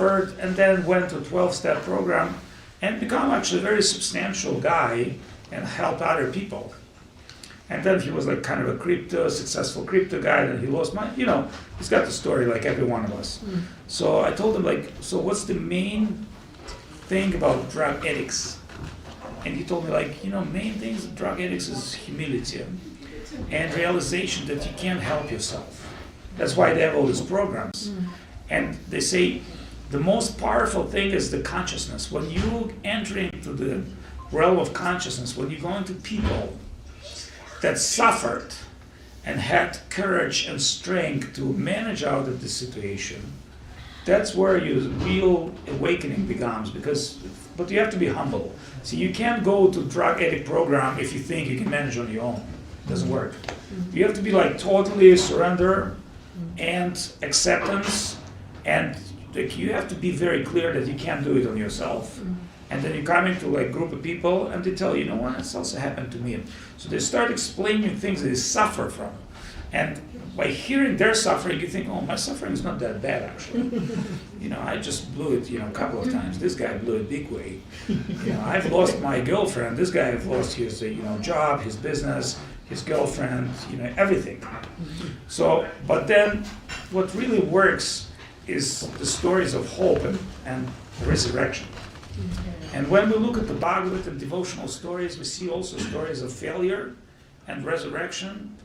suffered, and then went to a 12-step program and become actually a very substantial guy and help other people. And then he was like kind of a successful crypto guy, and he lost money. He's got the story like every one of us. So I told him like, so what's the main thing about drug addicts? And he told me like, main things of drug addicts is humility and realization that you can't help yourself. That's why they have all these programs. And they say the most powerful thing is the consciousness. When you enter into the realm of consciousness, when you go into people that suffered and had courage and strength to manage out of the situation, that's where your real awakening begins. But you have to be humble. See, you can't go to drug addict program if you think you can manage on your own. It doesn't work. You have to be like totally surrender and acceptance, and like you have to be very clear that you can't do it on yourself. And then you come into like group of people and they tell you, what, it's also happened to me. So they start explaining things that they suffer from. And by hearing their suffering, you think, my suffering is not that bad actually. I just blew it, a couple of times. This guy blew it big way. I've lost my girlfriend. This guy has lost his, job, his business, his girlfriend, everything. So, but then what really works is the stories of hope and resurrection. And when we look at the Bhagavad and devotional stories, we see also stories of failure and resurrection.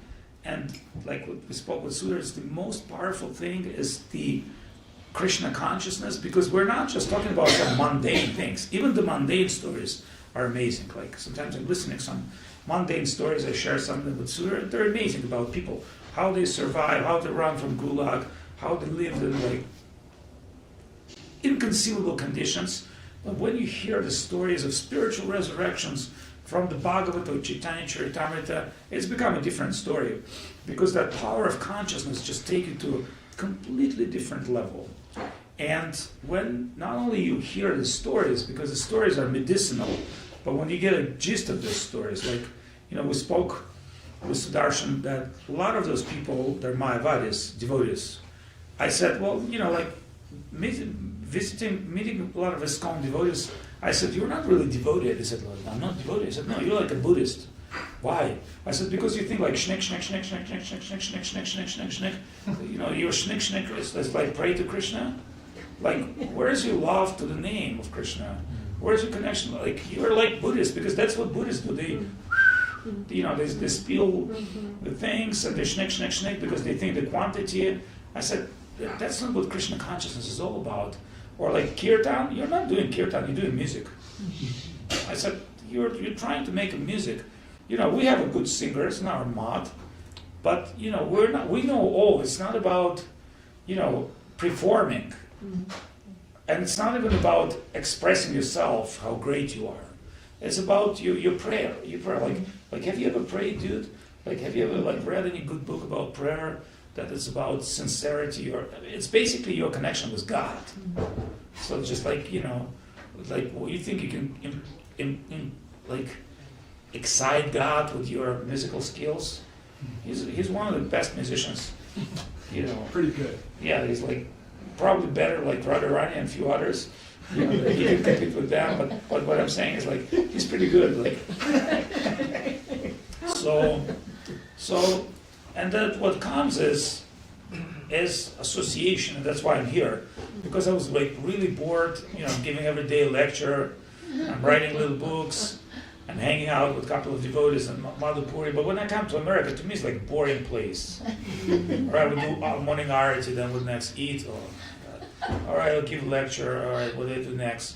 And like we spoke with Sudhir, the most powerful thing is the Krishna consciousness, because we're not just talking about some mundane things. Even the mundane stories are amazing. Like sometimes I'm listening to some mundane stories, I share something with Sudhir, they're amazing about people, how they survive, how they run from Gulag, how they live in like inconceivable conditions. But when you hear the stories of spiritual resurrections from the Bhagavad or Chaitanya Charitamrita, it's become a different story, because that power of consciousness just takes you to a completely different level. And when not only you hear the stories, because the stories are medicinal, but when you get a gist of these stories, like, we spoke with Sudarshan that a lot of those people, they're Mayavadis, devotees. I said, well, like, meeting a lot of ISKCON devotees, I said, you're not really devoted. He said, well, I'm not devoted. I said, no, you're like a Buddhist. Why? I said, because you think like shnik, shnik, shnik, shnik, shnik, shnik, shnik, shnik, shnik, shnik, shnik, shnik. Your shnik, shnik is like pray to Krishna. Like, where's your love to the name of Krishna? Where's your connection? Like, you're like Buddhist, because that's what Buddhists do. They spill the things and they shnik, shnik, shnik, because they think the quantity. I said, that's not what Krishna consciousness is all about. Or like kirtan, you're not doing kirtan, you're doing music. I said, you're trying to make a music. We have a good singer, it's not our mod, but we know, it's not about, performing. And it's not even about expressing yourself, how great you are. It's about your prayer. Like, have you ever prayed, dude? Like, have you ever read any good book about prayer that is about sincerity? Or it's basically your connection with God. So it's just like, you think you can excite God with your musical skills? He's one of the best musicians. Pretty good. Yeah, he's like probably better like Radharani and a few others. He can compete with them, but what I'm saying is like he's pretty good. Like so and that what comes is association, and that's why I'm here. Because I was like really bored, giving every day a lecture, I'm writing little books, I'm hanging out with a couple of devotees in Madhupuri. But when I come to America, to me it's like a boring place. Or I would do morning arati, then would next eat, or I'll give a lecture, all right, what do I do next?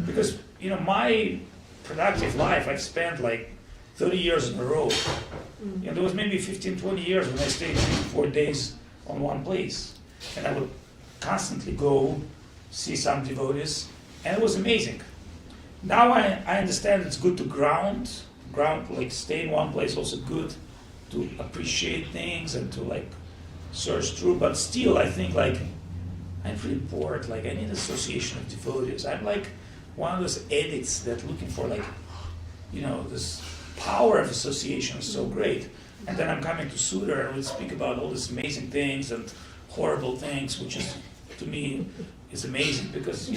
Because, my productive life, I've spent like 30 years in a row. There was maybe 15, 20 years when I stayed 3-4 days on one place. And I would constantly go see some devotees, and it was amazing. Now I understand it's good to ground, like stay in one place, also good to appreciate things and to like search through, but still I think like I'm pretty bored, like I need association of devotees. I'm like one of those addicts that looking for like, this power of association is so great. And then I'm coming to Sudhir and we speak about all these amazing things and horrible things, which is, to me, is amazing because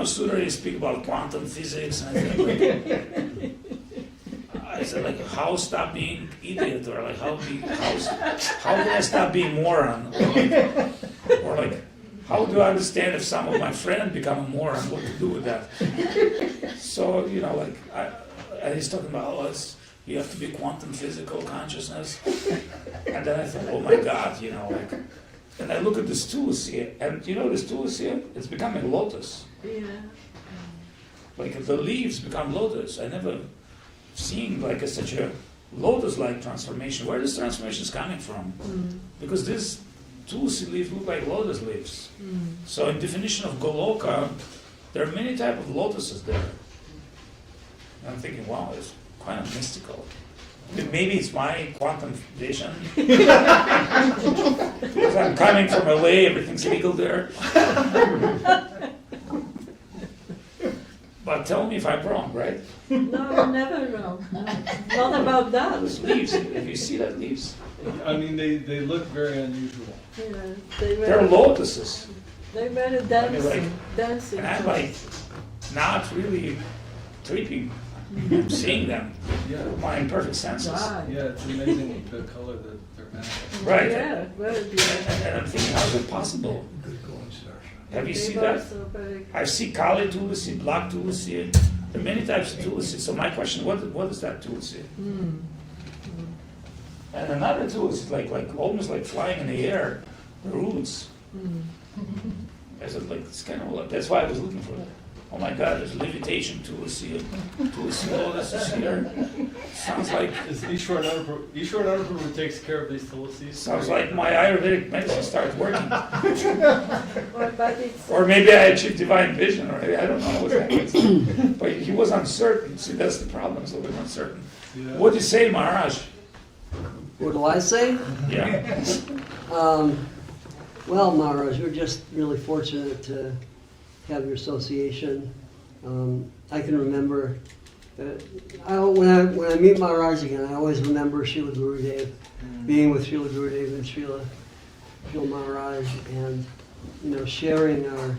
sooner you speak about quantum physics and I said like how stop being idiot or like how can I stop being moron or like how do I understand if some of my friends become a moron, what to do with that? So and he's talking about you have to be quantum physical consciousness, and then I thought, oh my God, and I look at this tulsi, and this tulsi, it's becoming lotus. Yeah. Like the leaves become lotus. I never seen such a lotus-like transformation. Where this transformation is coming from? Because these tulsi leaves look like lotus leaves. So in definition of Goloka, there are many types of lotuses there. And I'm thinking, wow, it's kind of mystical. Maybe it's my quantum vision. Because I'm coming from LA, everything's legal there. But tell me if I'm wrong, right? No, never wrong. No. Not about that. Those leaves, if you see that leaves. I mean, they look very unusual. Yeah, They're lotuses. They were dancing. I mean, dancing. And I'm not really tripping. I'm seeing them. Yeah. With my imperfect senses. Right. Yeah, it's amazing the color that they're manifesting. Right. Yeah, very beautiful. And I'm thinking, how is it possible? Have you They seen were that? so very- I see Kali tulsi, black tulsi. There are many types of tulsi. So my question, what is that tulsi? And another tulsi, like almost like flying in the air, the roots. I said, it's kind of that's why I was looking for that. Oh my God, there's levitation tulsi lotus is here. Sounds like Is Ishwar Naraprabhu takes care of these tulsis? sounds like my Ayurvedic medicine starts working. But it's Or maybe I achieved divine vision, or I don't know what happens. But he was uncertain. See, that's the problem, he's a little bit uncertain. Yeah. What do you say, Maharaj? What do I say? Yeah. Well, Maharaj, we're just really fortunate to have your association. I can remember that when I meet Maharaj again, I always remember Srila Gurudev, being with Srila Gurudev and Srila Maharaj, and sharing our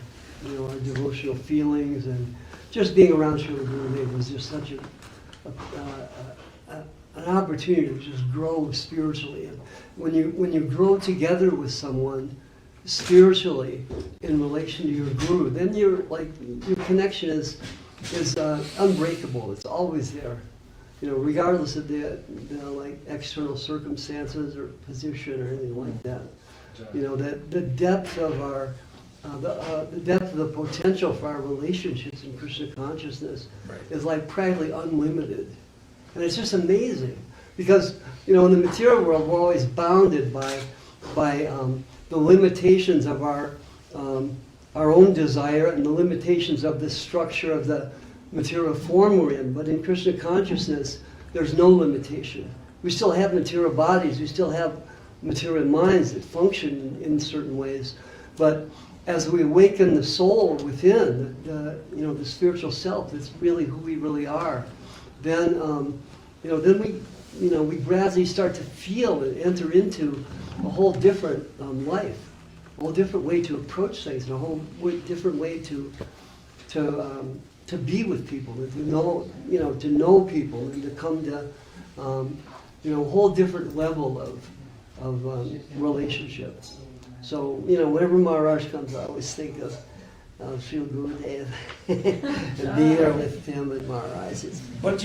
devotional feelings, and just being around Srila Gurudev was just such an opportunity to just grow spiritually. And when you grow together with someone spiritually in relation to your guru, then your connection is unbreakable. It's always there, regardless of the external circumstances or position or anything like that. The depth of our the depth of the potential for our relationships in Krishna consciousness is practically unlimited. And it's just amazing because, in the material world, we're always bounded by the limitations of our own desire and the limitations of the structure of the material form we're in. But in Krishna consciousness, there's no limitation. We still have material bodies, we still have material minds that function in certain ways. But as we awaken the soul within, the spiritual self, that's really who we really are, then we gradually start to feel and enter into a whole different life, a whole different way to approach things, and a whole different way to be with people, and to know people, and to come to a whole different level of relationship. So whenever Maharaj comes, I always think of Srila Gurudev and be here with him and Maharaj. But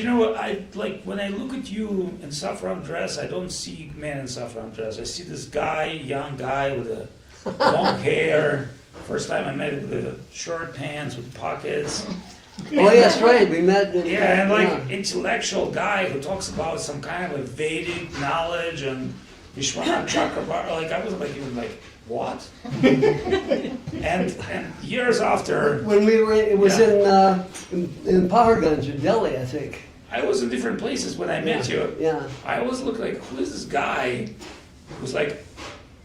when I look at you in saffron dress, I don't see man in saffron dress. I see this young guy with a long hair. First time I met him with the short pants with pockets. Oh, yes, right. We met. Intellectual guy who talks about some kind of Vedic knowledge and Vishwanath Chakravarti. I was what? and years after, when we were, it was in Paharganj in Delhi, I think. I was in different places when I met you. Yeah. I always look who is this guy who's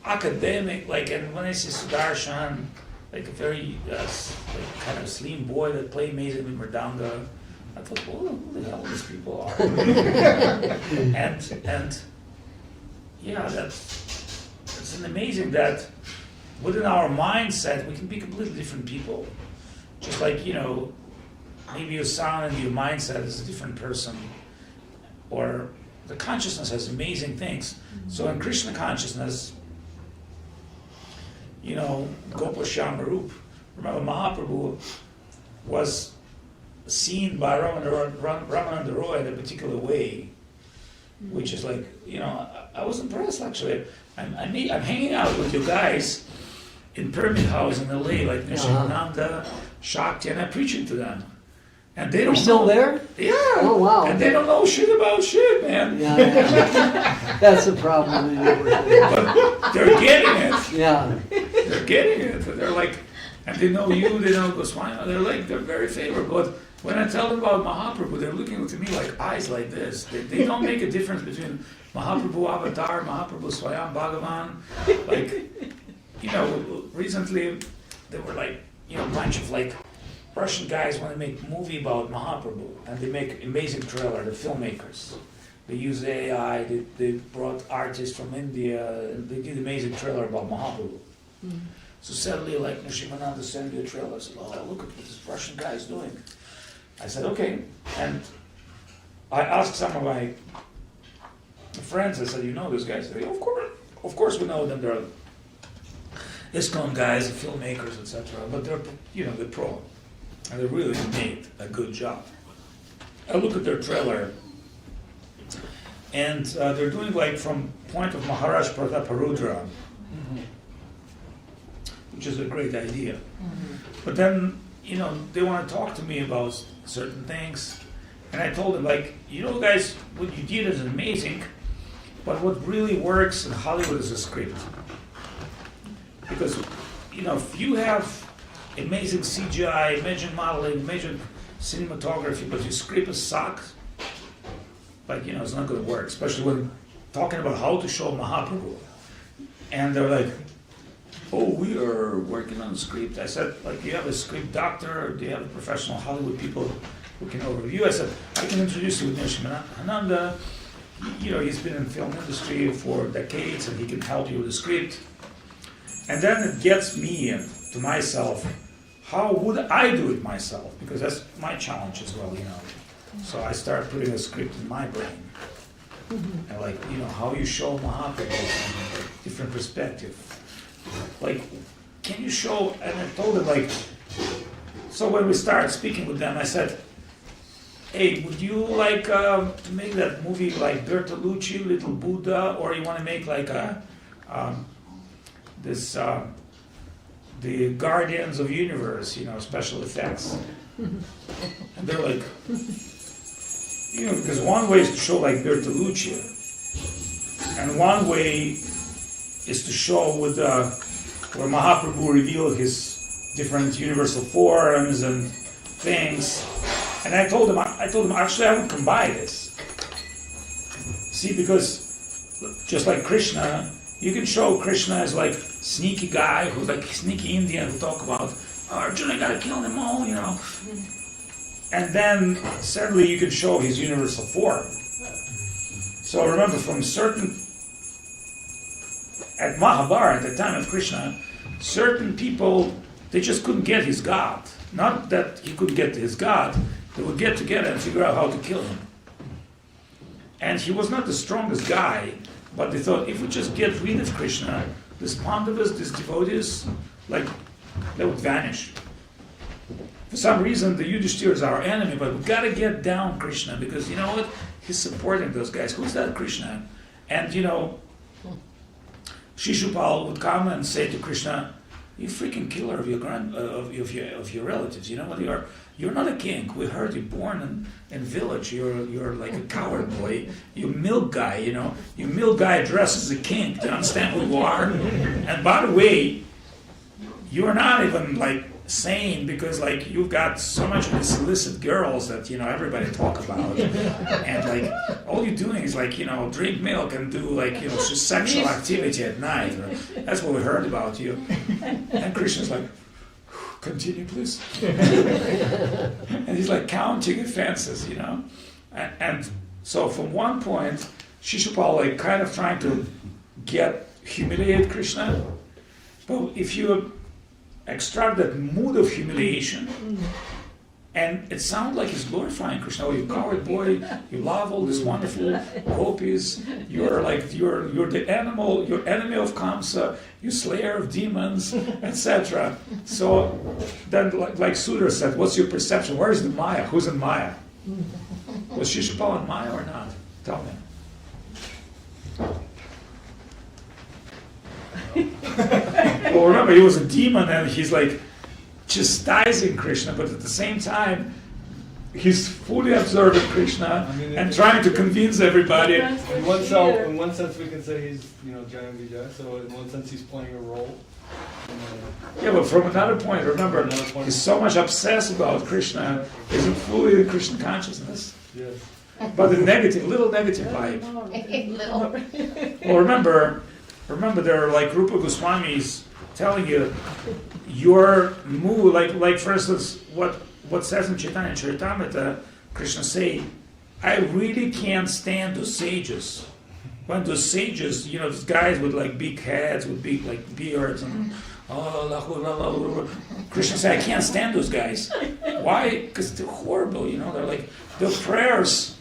academic, and when I see Sudarshan, a very kind of slim boy that play amazingly mridanga, I thought, who the hell these people are? and yeah, it's amazing that within our mindset, we can be completely different people. Just like, maybe your sound and your mindset is a different person. Or the consciousness has amazing things. So in Krishna consciousness, Gopa Shamarup, remember Mahaprabhu was seen by Ramananda Roy in a particular way, which is like, I was impressed actually. I'm hanging out with you guys in Pyramid House in LA, like Nishananda, Shakti, and I'm preaching to them. And they don't You're still know. there? Yeah. Oh, wow. And they don't know shit about shit, man. Yeah. That's a problem. But they're getting it. Yeah. They're getting it. They're like, and they know you, they know Goswami. They're very favorable. But when I tell them about Mahaprabhu, they're looking to me like eyes like this. They don't make a difference between Mahaprabhu Avatar, Mahaprabhu Swayam Bhagavan. Like, recently there were like, a bunch of like Russian guys want to make a movie about Mahaprabhu, and they make amazing trailer, the filmmakers. They use AI, they brought artists from India, and they did amazing trailer about Mahaprabhu. Mm-hmm. So suddenly, like, Nishimananda sent me a trailer. I said, oh, look at what this Russian guy is doing. I said, okay. And I asked some of my friends, I said, you know those guys? They said, of course we know them. They're ISKCON guys, filmmakers, etc. But they're, they're pro. And they really made a good job. I look at their trailer, and they're doing like from point of Maharaja Prataparudra, which is a great idea. Mm-hmm. But then, they want to talk to me about certain things, and I told them, like, guys, what you did is amazing, but what really works in Hollywood is a script. Because, if you have amazing CGI, amazing modeling, amazing cinematography, but your script sucks, like, it's not going to work, especially when talking about how to show Mahaprabhu. And they're like, oh, we are working on a script. I said, like, do you have a script doctor, or do you have professional Hollywood people who can overview? I said, I can introduce you with Nishimananda. He's been in the film industry for decades, and he can help you with the script. And then it gets me to myself, how would I do it myself? Because that's my challenge as well, So I start putting a script in my brain. And like, how you show Mahaprabhu from a different perspective. Like, can you show, and I told them, like, so when we started speaking with them, I said, hey, would you like to make that movie like Bertolucci, Little Buddha, or you want to make like the Guardians of Universe, special effects? And they're like, because one way is to show like Bertolucci, and one way is to show with where Mahaprabhu revealed his different universal forms and things. And I told him, actually I would combine this. See, because just like Krishna, you can show Krishna as like sneaky guy who's like sneaky Indian who talk about, Arjuna, I gotta kill them all, And then suddenly you can show his universal form. So remember, from at Mahabharata, at the time of Krishna, certain people, they just couldn't get his God. Not that he couldn't get to his God, they would get together and figure out how to kill him. And he was not the strongest guy, but they thought, if we just get rid of Krishna, these Pandavas, these devotees, like, they would vanish. For some reason, the Yudhishthira is our enemy, but we gotta get down Krishna, because you know what? He's supporting those guys. Who's that Krishna? And Shishupal would come and say to Krishna, you freaking killer of your relatives. You know what you are? You're not a king. We heard you're born in village. You're like a coward boy. You milk guy. You milk guy dressed as a king. Do you understand who you are? And by the way, you're not even like sane, because like you've got so much of these illicit girls that everybody talk about, and like all you're doing is like drink milk and do like just sexual activity at night. That's what we heard about you. And Krishna's like, continue please. And he's like counting offenses, and so from one point Shishupal like kind of trying to humiliate Krishna, But if you extract that mood of humiliation, and it sounds like he's glorifying Krishna. Oh, you coward boy! You love all these wonderful gopis. You're the animal. You're enemy of Kamsa. You slayer of demons, etc. So then, like Sudra said, what's your perception? Where's the Maya? Who's in Maya? Was Shishupal in Maya or not? Tell me. Well, remember, he was a demon, and he's like chastising Krishna, but at the same time, he's fully observing Krishna and trying to convince everybody. In one sense, we can say he's, Jaya and Vijaya. So in one sense, he's playing a role. Yeah, but from another point, remember, he's so much obsessed about Krishna, isn't fully in Krishna consciousness. Yes. But the little negative vibe. Well, remember, there are like Rupa Goswamis telling you your mood, like for instance, what says in Chaitanya Charitamrita, Krishna say, I really can't stand those sages. When those sages, these guys with like big heads, with big like beards, and Krishna say, I can't stand those guys. Why? Because they're horrible. They're like their prayers.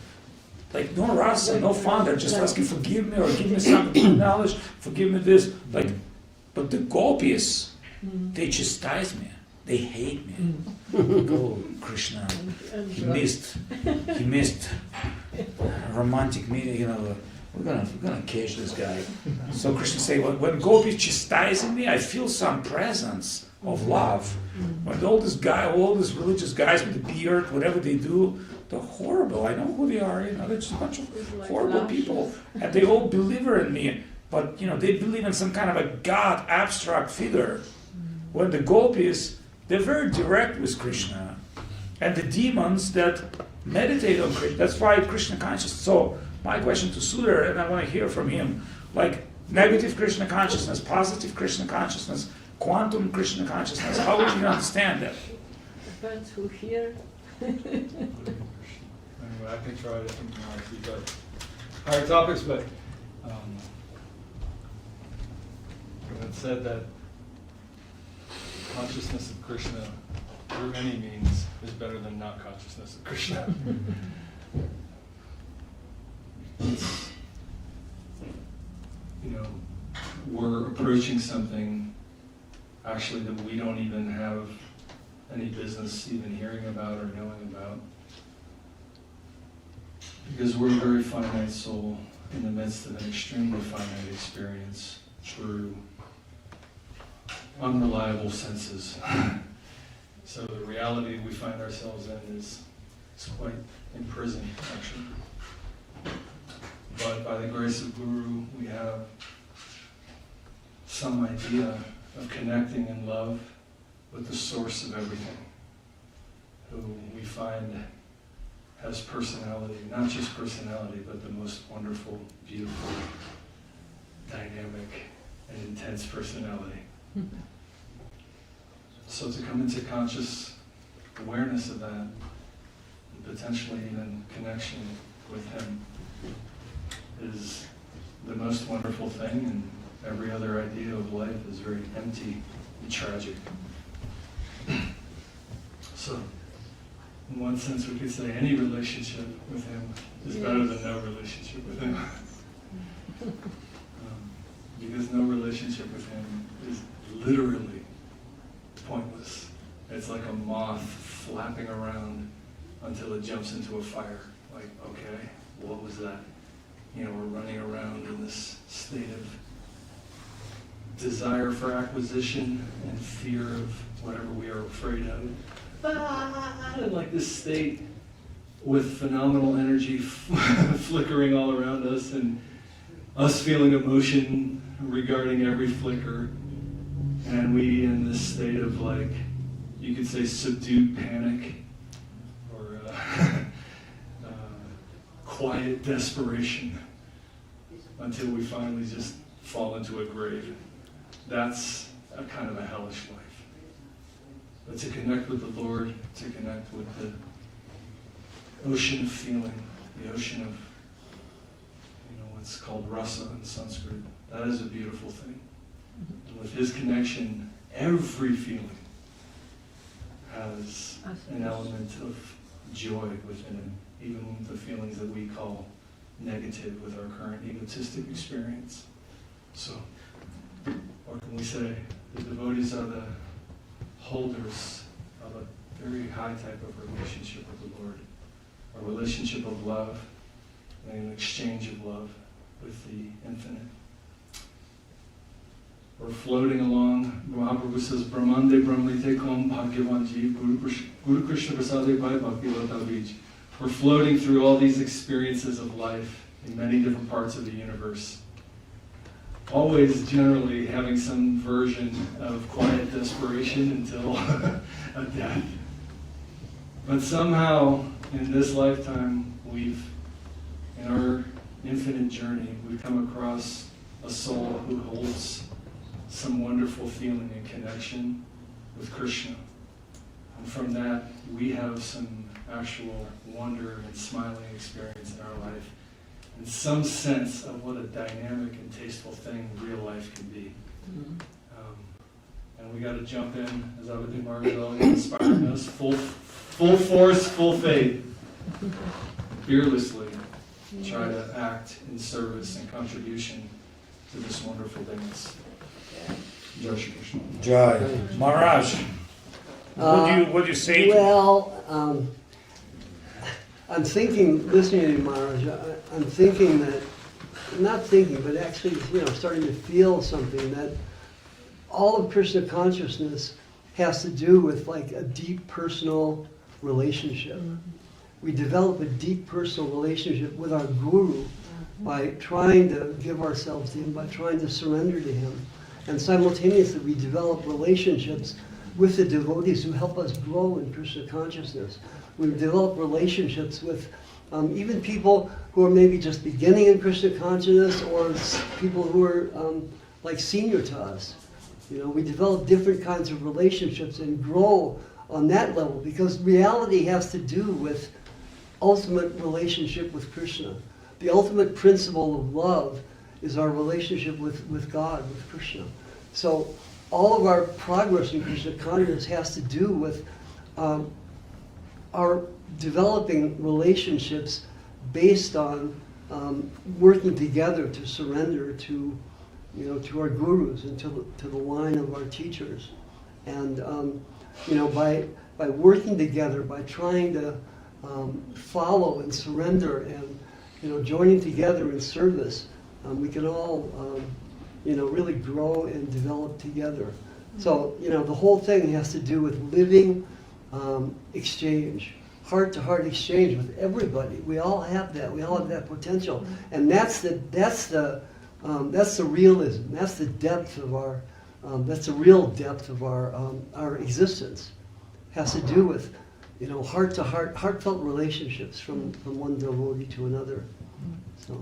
Like no rasa, no fun. They're just asking, forgive me or give me some knowledge. Forgive me this. But the gopis, they chastise me. They hate me. Oh, Krishna, he missed romantic meeting. We're gonna cage this guy. So Krishna say, when gopis chastising me, I feel some presence of love. When all these religious guys with the beard, whatever they do, they're horrible. I know who they are. They're just a bunch of horrible people, and they all believe in me. But they believe in some kind of a god, abstract figure. When the gopis, they're very direct with Krishna, and the demons that meditate on Krishna. That's why Krishna consciousness. So my question to Sudar, and I want to hear from him, like negative Krishna consciousness, positive Krishna consciousness, quantum Krishna consciousness. How would you understand that? Depends who here. Anyway, I can try to these are higher topics, but it said that consciousness of Krishna through any means is better than not consciousness of Krishna. We're approaching something actually that we don't even have any business even hearing about or knowing about. Because we're a very finite soul in the midst of an extremely finite experience through unreliable senses. So the reality we find ourselves in is quite imprisoned, actually. But by the grace of Guru, we have some idea of connecting in love with the source of everything, who we find has personality, not just personality, but the most wonderful, beautiful, dynamic, and intense personality. So to come into conscious awareness of that, and potentially even connection with Him, is the most wonderful thing, and every other idea of life is very empty and tragic. So, in one sense, we could say any relationship with Him is better than no relationship with Him. Because no relationship with Him is literally pointless. It's like a moth flapping around until it jumps into a fire. Like, okay, what was that? We're running around in this state of desire for acquisition and fear of whatever we are afraid of. And like this state with phenomenal energy flickering all around us, and us feeling emotion regarding every flicker, and we in this state of, like, you could say subdued panic, or quiet desperation, until we finally just fall into a grave. That's a kind of a hellish life. But to connect with the Lord, to connect with the ocean of feeling, the ocean of, what's called rasa in Sanskrit, that is a beautiful thing. with his connection, every feeling has an element of joy within it, even the feelings that we call negative with our current egotistic experience. So, what can we say? The devotees are the holders of a very high type of relationship with the Lord, a relationship of love and an exchange of love with the infinite. We're floating along. Mahaprabhu says, Brahmande Brahmite Kom Bhagyavanji Guru Krishna Prasade Bhai Bhakti Lata Bij. We're floating through all these experiences of life in many different parts of the universe. Always generally having some version of quiet desperation until a death. But somehow, in this lifetime, in our infinite journey, we've come across a soul who holds some wonderful feeling and connection with Krishna. And from that, we have some actual wonder and smiling experience in our life, and some sense of what a dynamic and tasteful thing real life can be. And we got to jump in, as Avadhut Maharaja inspired us, full force, full faith, fearlessly try to act in service and contribution to this wonderful dance. Jai Shri Krishna. Jaya. Maharaj, what do you say? Well, I'm thinking, listening to you, Maharaj, I'm thinking that, not thinking, but actually, starting to feel something, that all of Krishna consciousness has to do with like a deep personal relationship. We develop a deep personal relationship with our Guru by trying to give ourselves to him, by trying to surrender to him. And simultaneously, we develop relationships with the devotees who help us grow in Krishna consciousness. We develop relationships with even people who are maybe just beginning in Krishna consciousness, or people who are like senior to us. We develop different kinds of relationships and grow on that level, because reality has to do with ultimate relationship with Krishna. The ultimate principle of love is our relationship with God, with Krishna. So all of our progress in Krishna consciousness has to do with our developing relationships based on working together to surrender to our gurus and to the line of our teachers. And by working together, by trying to follow and surrender and joining together in service, we can all really grow and develop together. So the whole thing has to do with living exchange, heart-to-heart exchange with everybody. We all have that. We all have that potential, and that's the realism. That's the depth of our. That's the real depth of our existence. Has to do with heart-to-heart, heartfelt relationships from one devotee to another. So.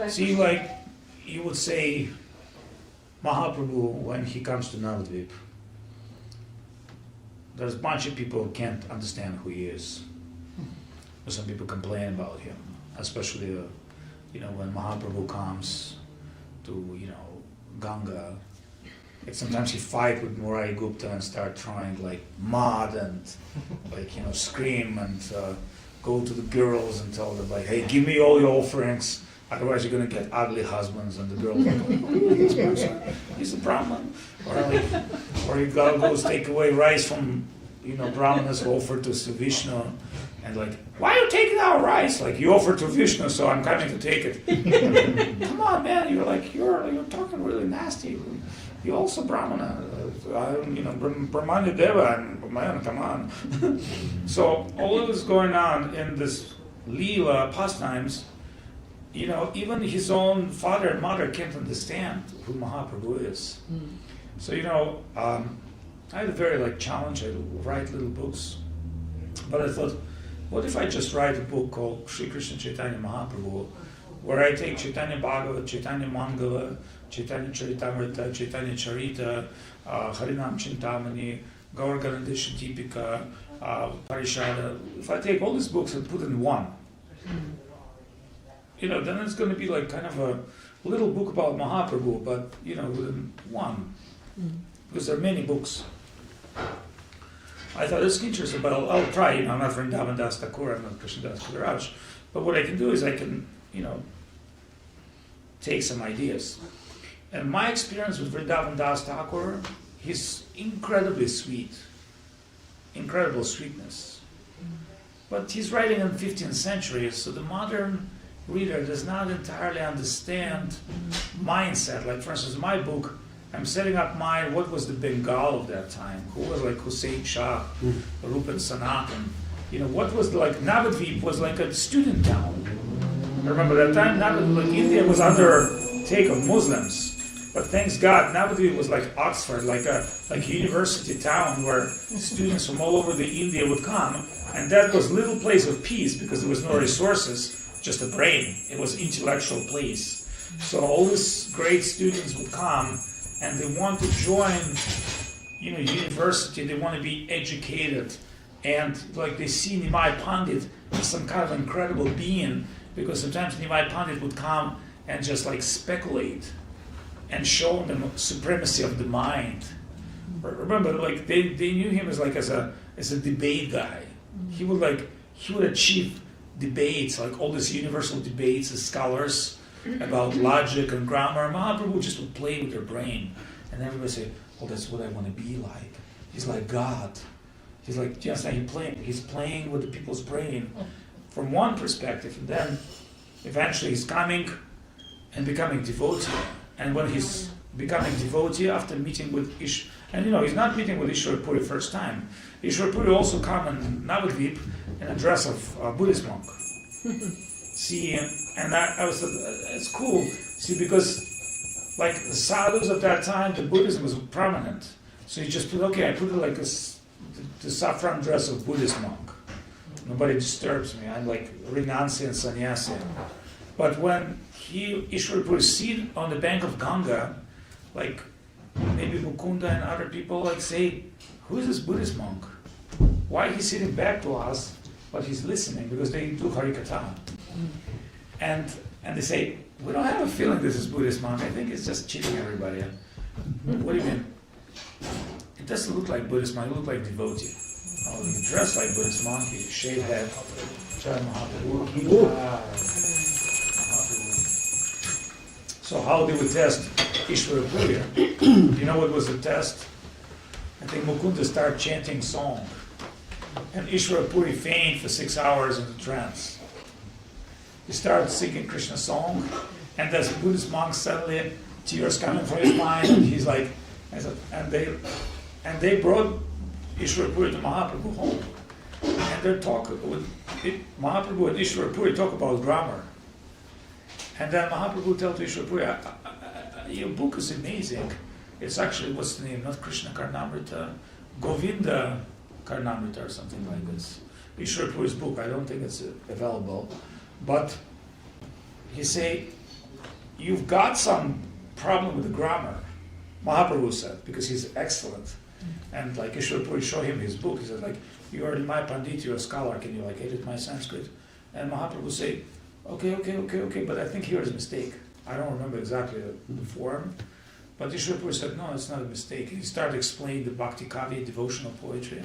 See, like you would say, Mahaprabhu, when he comes to Navadvip, there's a bunch of people who can't understand who he is. Some people complain about him, especially when Mahaprabhu comes to Ganga. Like sometimes he fight with Murari Gupta and start throwing like mud and scream and go to the girls and tell them like, hey, give me all your offerings, otherwise you're gonna get ugly husbands. And the girls are like, he's a Brahman. Or he goes take away rice from Brahmanas who offer to Vishnu, and like, why are you taking our rice? Like, you offer to Vishnu, so I'm coming to take it. Come on, man, you're talking really nasty. You're also Brahmana, Brahmanya Deva, and man, come on. So all of this going on in this Leela pastimes, even his own father and mother can't understand who Mahaprabhu is. So, I had a very challenge. I write little books, but I thought, what if I just write a book called Sri Krishna Chaitanya Mahaprabhu, where I take Chaitanya Bhagavad, Chaitanya Mangala, Chaitanya Charitamrita, Chaitanya Charita, Harinam Chintamani, Gauraganandisha Deepika, Parishada. If I take all these books and put in one, then it's going to be like kind of little book about Mahaprabhu, but within one, because there are many books. I thought it's interesting, but I'll try. I'm not Vrindavan Das Thakur, I'm not Krishna Das Kaviraj, but what I can do is I can, take some ideas. And my experience with Vrindavan Das Thakur, he's incredibly sweet, incredible sweetness. But he's writing in the 15th century, so the modern reader does not entirely understand mindset. Like, for instance, my book, I'm setting up what was the Bengal of that time? Who was like Hussein Shah, Rupan Sanatan? What was Navadvip was like a student town. I remember that time, India was under take of Muslims. But thanks God, Navadvip was like Oxford, like a university town where students from all over the India would come. And that was little place of peace because there was no resources, just a brain. It was intellectual place. So all these great students would come and they want to join, university. They want to be educated, and they see Nimai Pandit as some kind of incredible being, because sometimes Nimai Pandit would come and just speculate and show them the supremacy of the mind. Remember, they knew him as a debate guy. He would achieve debates, all these universal debates as scholars about logic and grammar. Mahaprabhu just would play with their brain, and everybody would say, "Oh, that's what I want to be like." He's like God. He's he's playing with the people's brain from one perspective, and then eventually he's coming and becoming devotee. And when he's becoming devotee after meeting with and he's not meeting with Ishwar Puri first time. Ishwar Puri also come in Navadvip in a dress of a Buddhist monk. See, and it's cool. See, because the sadhus of that time, the Buddhism was prominent. So you just put, I put it the saffron dress of Buddhist monk. Nobody disturbs me. I'm renunciant sannyasi. But when Ishwar Puri sit on the bank of Ganga, maybe Mukunda and other people say, "Who is this Buddhist monk? Why is he sitting back to us, but he's listening?" Because they do Harikatha. And they say, "We don't have a feeling this is Buddhist monk. I think it's just cheating everybody." What do you mean? It doesn't look like Buddhist monk, it looks like devotee. Oh, he dressed like Buddhist monk, he shaved head. Jaya Mahaprabhu. So how they would test Ishwara Puri? You know what was the test? I think Mukunda started chanting song. And Ishwara Puri feigned for 6 hours in the trance. He started singing Krishna song, and there's a Buddhist monk, suddenly tears coming from his mind, and he's and they brought Ishwara Puri to Mahaprabhu home. And they're talking with Mahaprabhu and Ishwara Puri talk about grammar. And then Mahaprabhu tells Ishwara Puri, "Your book is amazing. It's actually, what's the name? Not Krishna Karnamrita, Govinda Karnamrita or something like this. Ishwara Puri's book. I don't think it's available. But he say, you've got some problem with the grammar." Mahaprabhu said, because he's excellent. And Ishwara Puri showed him his book. He said, "You are my Pandit, you're a scholar. Can you edit my Sanskrit?" And Mahaprabhu said, Okay, but I think here is a mistake. I don't remember exactly the form. But Ishwara Puri said, "No, it's not a mistake." He started explaining the Bhakti Kavi, devotional poetry.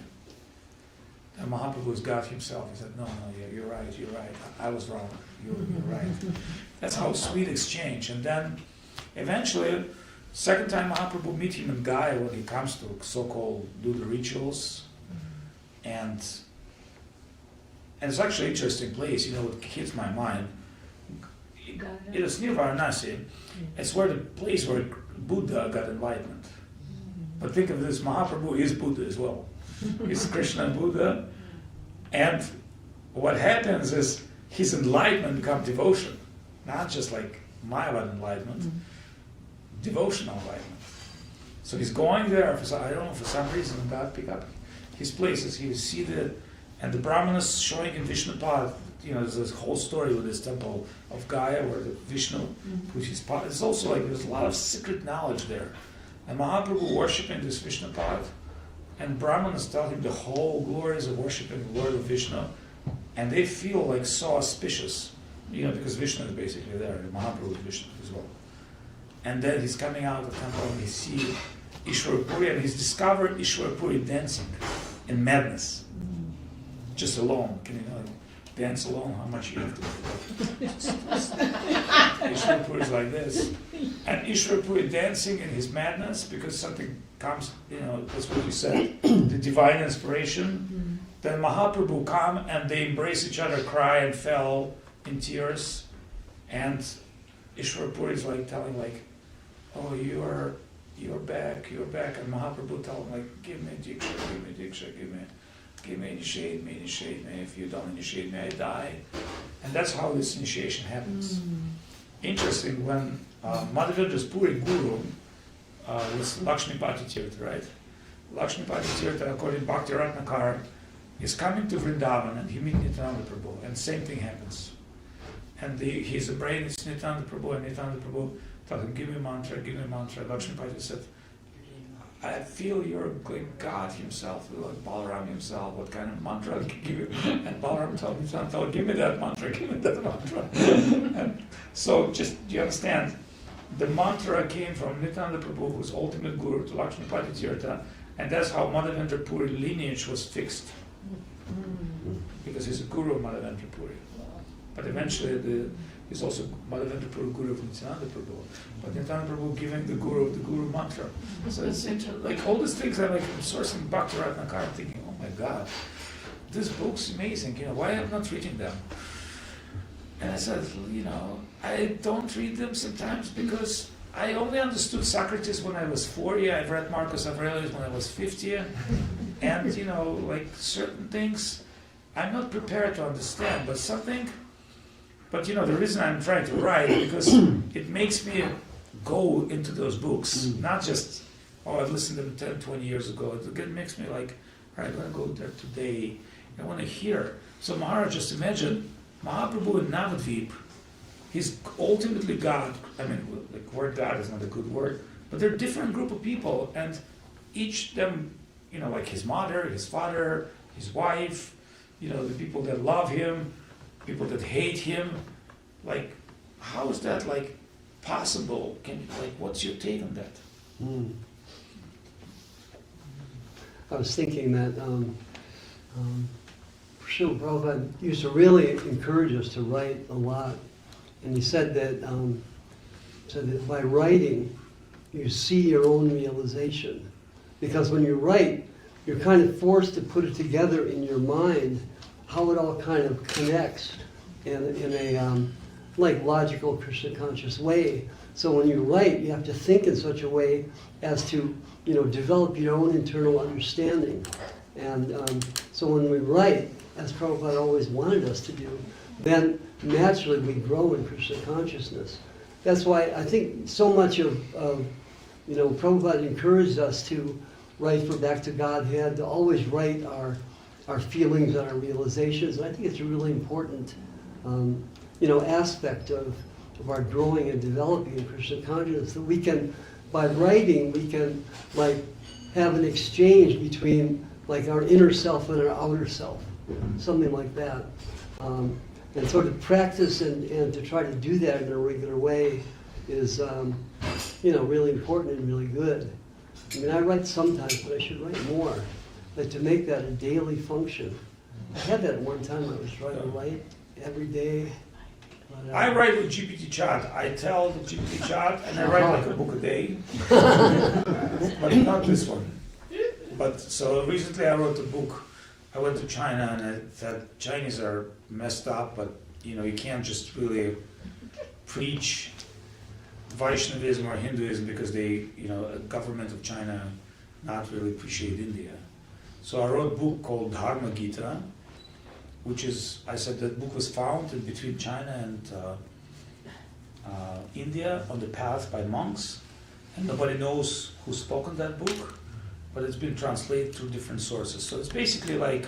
And Mahaprabhu is God himself. He said, "No, you're right. I was wrong. You're right." That's how sweet exchange. And then eventually, second time Mahaprabhu meet him in Gaya when he comes to so-called do the rituals. And it's actually an interesting place, it hits my mind. It is near Varanasi. It's where the place where Buddha got enlightenment. But think of this, Mahaprabhu is Buddha as well. He's Krishna Buddha. And what happens is his enlightenment becomes devotion. Not just Mayavad enlightenment, devotional enlightenment. So he's going there, for some reason, God picked up his places. He was seated, and the Brahmanas showing in Vishnupad, there's this whole story with this temple of Gaya where the Vishnu puts his pot. It's also there's a lot of secret knowledge there. And Mahaprabhu worshiping this Vishnupad, and Brahmanas tell him the whole glories of worshiping the Lord of Vishnu, and they feel so auspicious, because Vishnu is basically there, and Mahaprabhu is Vishnu as well. And then he's coming out of the temple and he sees Ishwara Puri, and he's discovered Ishwara Puri dancing in madness. Just alone. Can you dance alone? How much you have to do? Ishwara Puri is like this. And Ishwara Puri dancing in his madness because something comes, that's what you said, the divine inspiration. Then Mahaprabhu come and they embrace each other, cry and fell in tears. And Ishwara Puri is like telling oh, you're back. And Mahaprabhu tell him give me diksha, give me initiate me. If you don't initiate me, I die. And that's how this initiation happens. Interesting, when Madhavendra's Puri Guru was Lakshmipati Tirtha, right? Lakshmipati Tirtha, according to Bhakti Ratnakar, is coming to Vrindavan and he meets Nityananda Prabhu, and same thing happens. And he's embracing Nityananda Prabhu, and Nityananda Prabhu told him, give me mantra. Lakshmipati said, I feel you're like God himself, like Balaram himself, what kind of mantra I can give you? And Balaram told me, give me that mantra. And so just, do you understand? The mantra came from Nityananda Prabhu, who's ultimate guru, to Lakshmipati Tirtha, and that's how Madhavendra Puri lineage was fixed. Because he's a guru of Madhavendra Puri. But eventually he's also Madhavendra Puri guru of Nityananda Prabhu. But Nityananda Prabhu giving the guru of the guru mantra. So it's like all these things I'm sourcing Bhakti Ratnakar, I'm thinking, oh my God, this book's amazing, why am I not reading them? And I said, I don't read them sometimes because I only understood Socrates when I was 40, I've read Marcus Aurelius when I was 50, and certain things I'm not prepared to understand, but the reason I'm trying to write is because it makes me go into those books, not just, I've listened to them 10, 20 years ago. It makes me all right, I'm going to go there today. I want to hear. So Maharaja, just imagine, Mahaprabhu in Navadvip, he's ultimately God. Word God is not a good word, but they're a different group of people, and each of them, his mother, his father, his wife, the people that love him, people that hate him, how is that possible? What's your take on that? I was thinking that Srila Prabhupada used to really encourage us to write a lot, and he said that by writing you see your own realization, because when you write you're kind of forced to put it together in your mind how it all kind of connects in a logical Krishna conscious way. So when you write, you have to think in such a way as to develop your own internal understanding. And so when we write, as Prabhupada always wanted us to do, then naturally we grow in Krishna consciousness. That's why I think so much of Prabhupada encouraged us to write for Back to Godhead, to always write our feelings and our realizations. And I think it's a really important aspect of our growing and developing in Krishna consciousness, that we can, by writing, we can have an exchange between our inner self and our outer self, something like that. And so to practice and to try to do that in a regular way is really important and really good. I write sometimes, but I should write more. To make that a daily function. I had that at one time. I was trying to write every day. But, I write with GPT chat. I tell the GPT chat, and I write a book a day. But not this one. But so recently I wrote a book. I went to China and I said Chinese are messed up, but you can't just really preach Vaishnavism or Hinduism because the government of China not really appreciate India. So I wrote a book called Dharma Gita, which is, I said that book was found in between China and India on the path by monks, and nobody knows who spoke in that book, but it's been translated through different sources. So it's basically like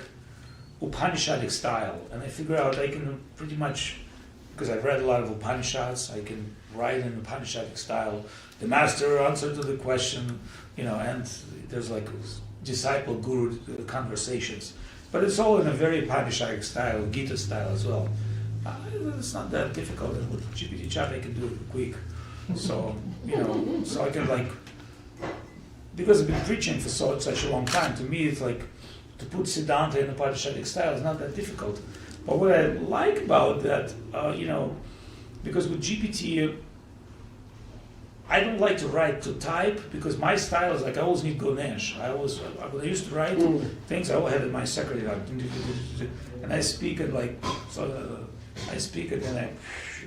Upanishadic style, and I figure out I can pretty much, because I've read a lot of Upanishads, I can write in Upanishadic style. The master answered to the question, and there's disciple guru conversations, but it's all in a very Upanishadic style, Gita style as well. It's not that difficult, and with GPT chat I can do it quick. So, so I can like, because I've been preaching for such a long time, to me it's like, to put Siddhanta in a Padishadic style is not that difficult. But what I like about that, because with GPT, I don't like to write to type, because my style is like, I always need Ganesh. When I used to write things, I always had in my secretary, like, and I speak it like, I speak it and I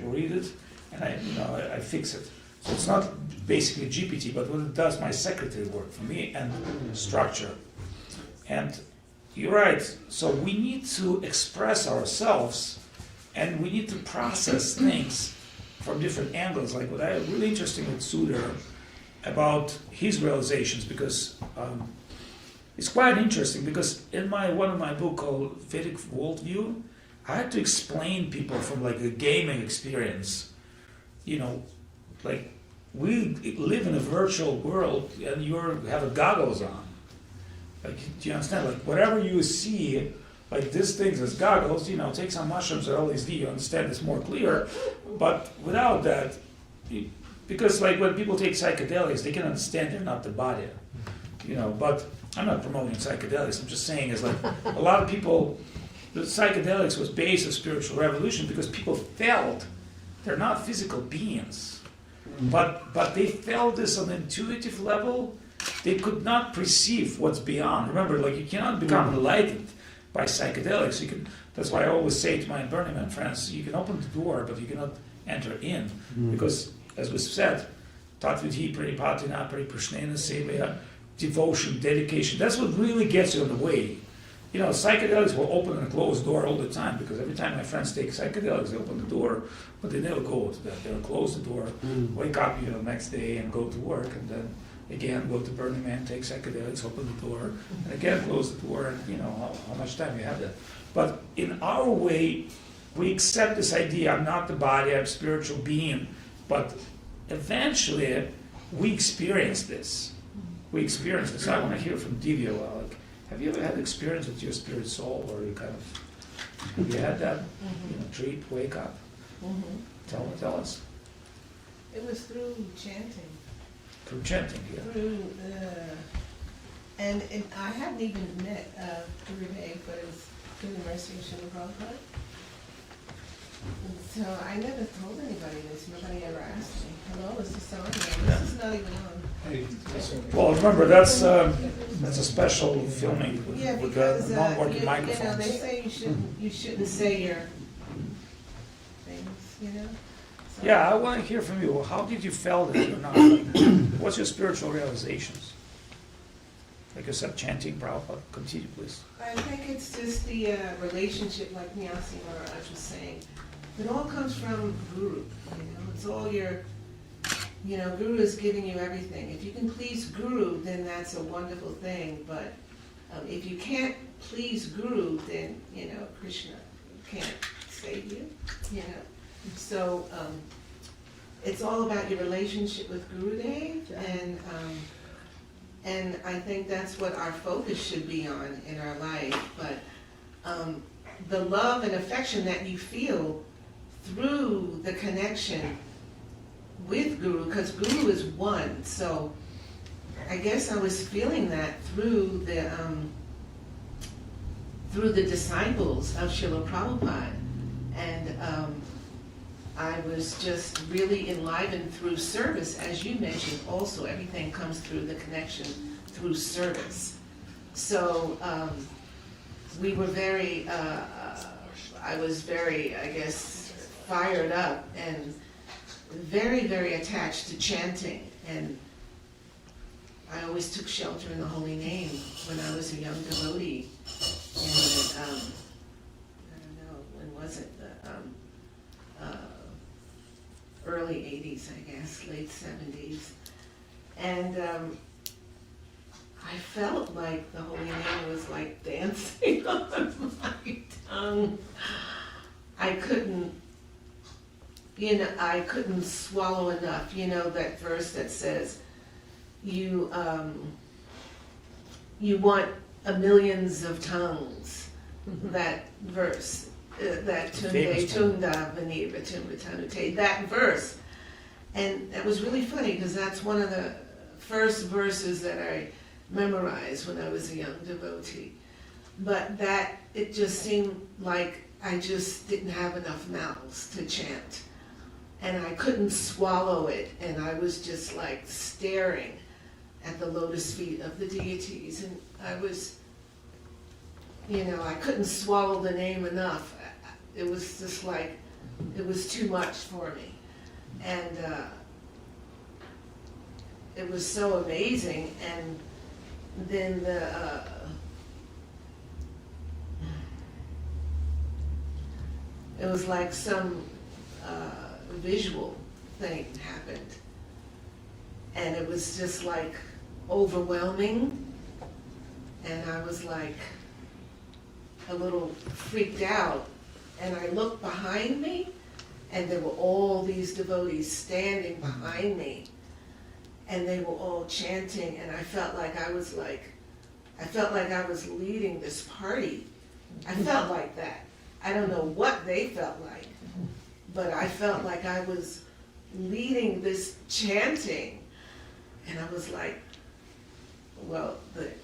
read it, and I fix it. So it's not basically GPT, but what it does, my secretary work for me and structure. And you're right, so we need to express ourselves and we need to process things from different angles. Like what I really interesting with Sudhir about his realizations, because it's quite interesting, because in one of my book called Vedic Worldview, I had to explain people from like a gaming experience, like we live in a virtual world and you have a goggles on. Like, do you understand? Like whatever you see, like these things as goggles, take some mushrooms or LSD, you understand it's more clear. But without that, because like when people take psychedelics, they can understand they're not the body, but I'm not promoting psychedelics, I'm just saying is like a lot of people, the psychedelics was base of spiritual revolution because people felt they're not physical beings, but they felt this on an intuitive level. They could not perceive what's beyond. Remember, like you cannot become enlightened by psychedelics. That's why I always say to my Burning Man friends, you can open the door, but you cannot enter in. Because, as was said, Tatvidhi Paripatina Pariprishnena Sevaya, devotion, dedication, that's what really gets you on the way. Psychedelics will open and close the door all the time, because every time my friends take psychedelics, they open the door, but they never go to that. They'll close the door, wake up, the next day and go to work, and then again go to Burning Man, take psychedelics, open the door, and again close the door, and how much time you have that. But in our way, we accept this idea, I'm not the body, I'm a spiritual being, but eventually we experience this. I want to hear from Divya. Like, have you ever had experience with your spirit soul, or you have you had that, treat, wake up? Tell us. It was through chanting. Through chanting, yeah. And I hadn't even met Gurudev, but it was through the mercy of Srila Prabhupada. So I never told anybody this. Nobody ever asked me. Hello, is this on? This is not even on. Well, remember that's a special filming Yeah, with because non-working they microphones. say you shouldn't say your things, So, Yeah, I want to hear from you. How did you feel that you're not? What's your spiritual realizations? Like you said, chanting, Prabhupada. Continue, please. I think it's just the relationship, like Nyasi Maharaj was saying. It all comes from Guru. It's all Guru is giving you everything. If you can please Guru, then that's a wonderful thing. But if you can't please Guru, then Krishna can't save you. So it's all about your relationship with Gurudev, and I think that's what our focus should be on in our life. But the love and affection that you feel through the connection with Guru, because Guru is one. So I guess I was feeling that through the disciples of Srila Prabhupada, and I was just really enlivened through service, as you mentioned. Also, everything comes through the connection through service. So we were very. I was very, I guess, fired up and very, very attached to chanting. And I always took shelter in the holy name when I was a young devotee. And I don't know, when was it? The early 80s, I guess, late 70s. And I felt like the holy name was like dancing on my tongue. I couldn't swallow enough. That verse that says, you want a millions of tongues. That verse, that tunde tunda vanira tumbatanute, that verse. And that was really funny, because that's one of the first verses that I memorized when I was a young devotee. But that, it just seemed like I just didn't have enough mouths to chant. And I couldn't swallow it, and I was just like staring at the lotus feet of the deities. And I was, I couldn't swallow the name enough. It was just like, it was too much for me. And it was so amazing. And then it was like some visual thing happened. And it was just like overwhelming. And I was like a little freaked out. And I looked behind me, and there were all these devotees standing behind me. And they were all chanting, and I felt like I was leading this party. I felt like that. I don't know what they felt like, but I felt like I was leading this chanting. And I was like, well,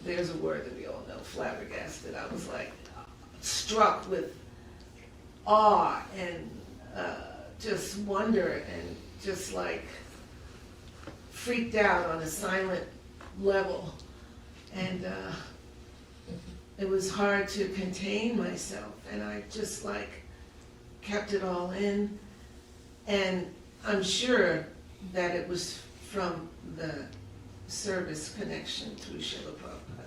there's a word that we all know, flabbergasted. I was like struck with awe and just wonder, and just like freaked out on a silent level. And it was hard to contain myself, and I just like kept it all in. And I'm sure that it was from the service connection through Srila Prabhupada,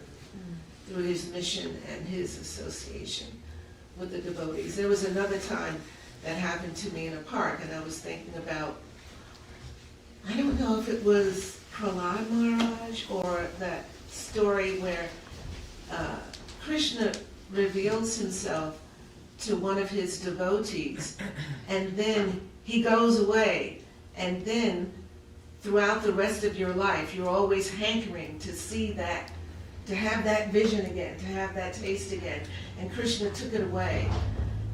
through his mission and his association with the devotees. There was another time that happened to me in a park, and I was thinking about, I don't know if it was Prahlad Maharaj or that story where Krishna reveals himself to one of his devotees, and then he goes away, and then throughout the rest of your life, you're always hankering to see that, to have that vision again, to have that taste again. And Krishna took it away.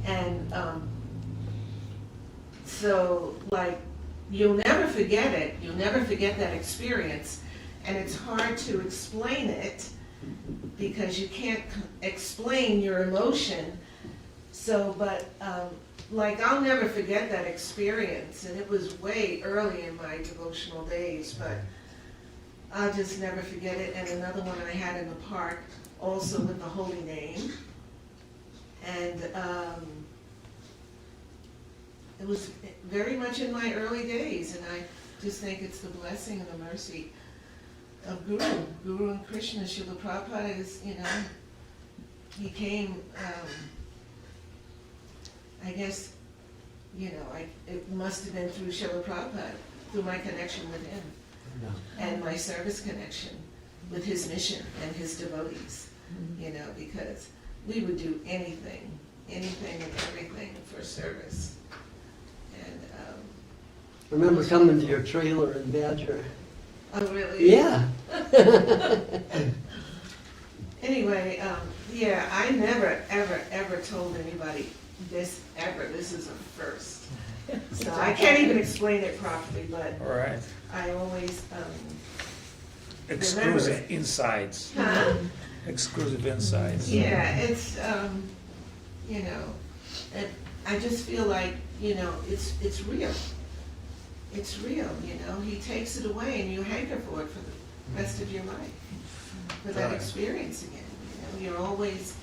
And so, like, you'll never forget it. You'll never forget that experience. And it's hard to explain it because you can't explain your emotion. So, but, like, I'll never forget that experience. And it was way early in my devotional days, but I'll just never forget it. And another one I had in the park, also with the holy name. And it was very much in my early days, and I just think it's the blessing and the mercy of Guru and Krishna. Srila Prabhupada is, he came, I guess, it must have been through Srila Prabhupada, through my connection with him, and my service connection with his mission and his devotees, because we would do anything and everything for service. And I remember coming to your trailer in Badger. oh, really? Yeah. Anyway, yeah, I never, ever told anybody this ever. This is a first. So I can't even explain it properly, but All right. I always Exclusive insights. Huh? Exclusive insights. Yeah, it's I just feel like it's real. It's real. He takes it away, and you hanker for it for the rest of your life, for that Right. experience again. You're always,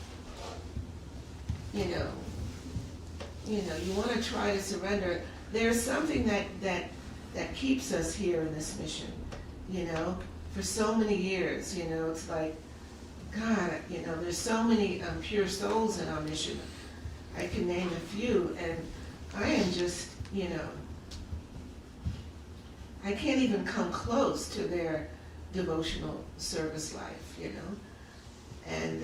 you want to try to surrender. There's something that keeps us here in this mission. For so many years. It's like, God, there's so many pure souls in our mission. I can name a few, and I am just, I can't even come close to their devotional service life, And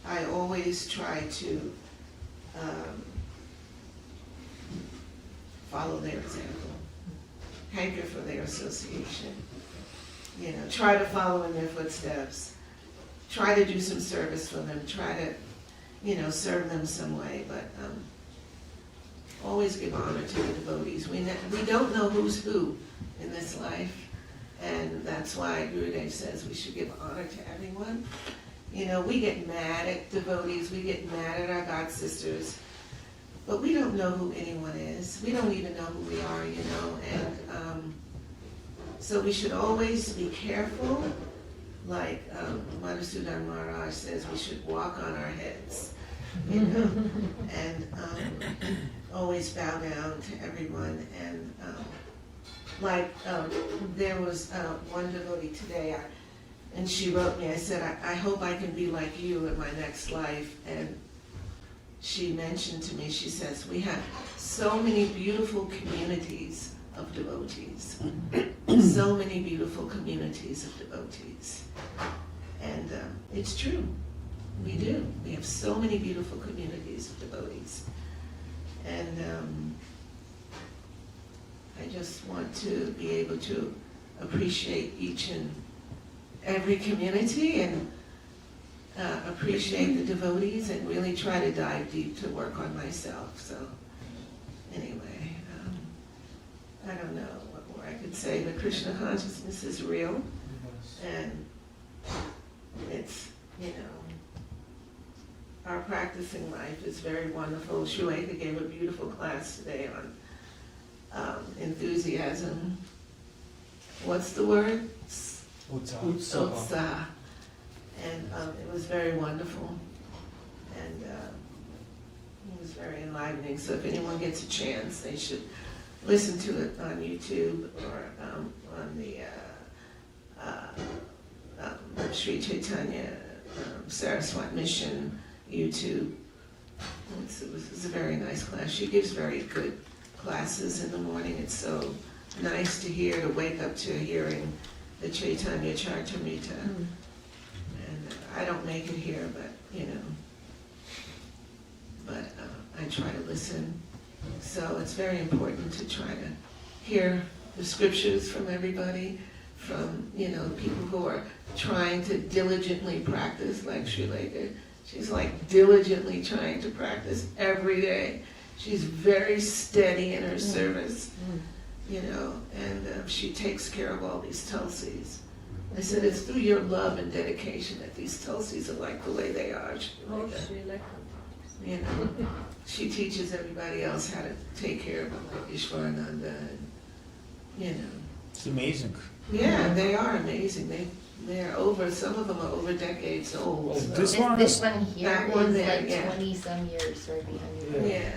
I always try to follow their example, hanker for their association, try to follow in their footsteps, try to do some service for them, try to, serve them some way, but always give honor to the devotees. We don't know who's who in this life, and that's why Gurudev says we should give honor to everyone. You know, we get mad at devotees, we get mad at our God sisters, but we don't know who anyone is. We don't even know who we are, you know, and so we should always be careful. Like Madhusudan Maharaj says, we should walk on our heads, you know, and always bow down to everyone. And there was one devotee today, and she wrote me, I said, I hope I can be like you in my next life. And she mentioned to me, she says, we have so many beautiful communities of devotees. So many beautiful communities of devotees. And it's true. We do. We have so many beautiful communities of devotees. And I just want to be able to appreciate each and every community and appreciate the devotees and really try to dive deep to work on myself. So anyway, I don't know what more I could say, but Krishna consciousness is real, and it's, you know, our practicing life is very wonderful. Srila gave a beautiful class today on enthusiasm. What's the word? Utsaha. And it was very wonderful, and it was very enlightening. So if anyone gets a chance, they should listen to it on YouTube or on the Sri Chaitanya Saraswat Mission YouTube. It was a very nice class. She gives very good classes in the morning. It's so nice to hear, to wake up to hearing the Chaitanya Charitamrita. And I don't make it here, but, you know, but I try to listen. So it's very important to try to hear the scriptures from everybody, from, you know, people who are trying to diligently practice, like Srila did. She's like diligently trying to practice every day. She's very steady in her service, you know, and she takes care of all these tulsis. I said, it's through your love and dedication that these tulsis are like the way they are. Oh, she like You know, she teaches everybody else how to take care of them, like Ishwarananda, and, you know. It's amazing. Yeah, they are amazing. They're over, some of them are over decades old. Well, So. this one This is, one here That one is there, like yeah. 20-some years right behind you. Yeah,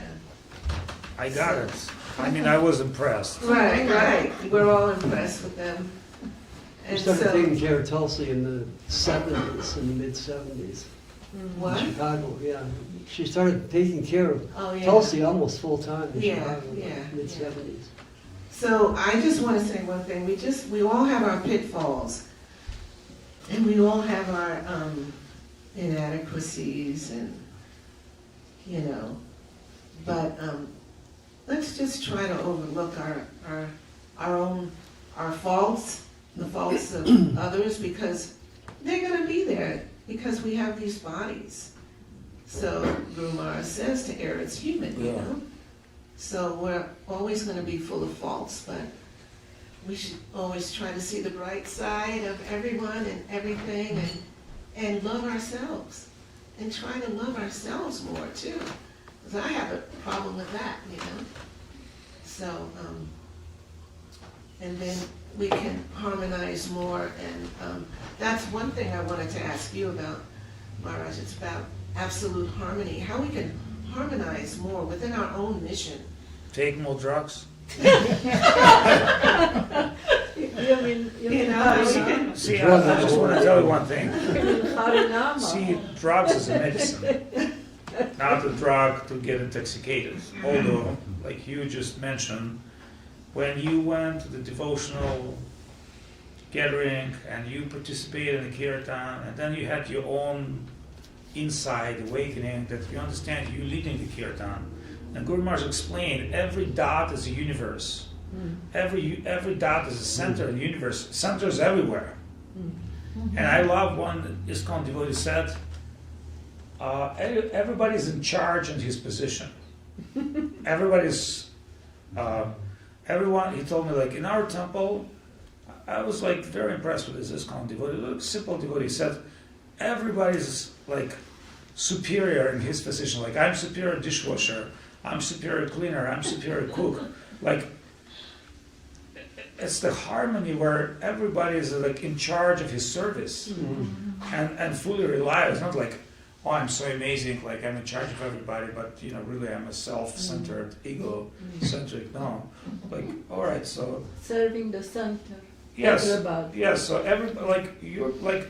I got it. I mean, I was impressed. right. We're all impressed with them. She And started so, taking care of Tulsi in the 70s, in the mid-70s. what? In Chicago, yeah. She started taking care of Oh, yeah. Tulsi almost full-time in Yeah, Chicago, yeah, mid-70s. So I just want to say one thing. We all have our pitfalls, and we all have our inadequacies, and you know. But let's just try to overlook our faults, the faults of others, because they're going to be there because we have these bodies. So Guru Maharaj says to err is human, you know. So we're always going to be full of faults, but we should always try to see the bright side of everyone and everything, and love ourselves, and try to love ourselves more too, because I have a problem with that, you know. So, and then we can harmonize more, and that's one thing I wanted to ask you about, Maharaj. It's about absolute harmony, how we can harmonize more within our own mission. Take more drugs. You mean You know, how we can, See, I just want to tell you one thing. Harinama? See, drugs is a medicine, not a drug to get intoxicated. Although, like you just mentioned, when you went to the devotional gathering and you participated in the kirtan, and then you had your own inside awakening that you understand you leading the kirtan. And Guru Maharaj explained every dot is a universe. Every dot is a center in the universe. Centers everywhere. And I love one ISKCON devotee said, everybody's in charge in his position. everybody's, everyone, he told me, like, in our temple, I was like very impressed with this ISKCON devotee, simple devotee. He said, everybody's like superior in his position. Like, I'm superior dishwasher, I'm superior cleaner, I'm superior cook. Like, it's the harmony where everybody is like in charge of his service and fully reliable. It's not like, oh, I'm so amazing, like I'm in charge of everybody, but you know, really I'm a self-centered, ego-centric. No, like, all right, so Serving the center. yes, Everybody. yes. So everybody, like you're like,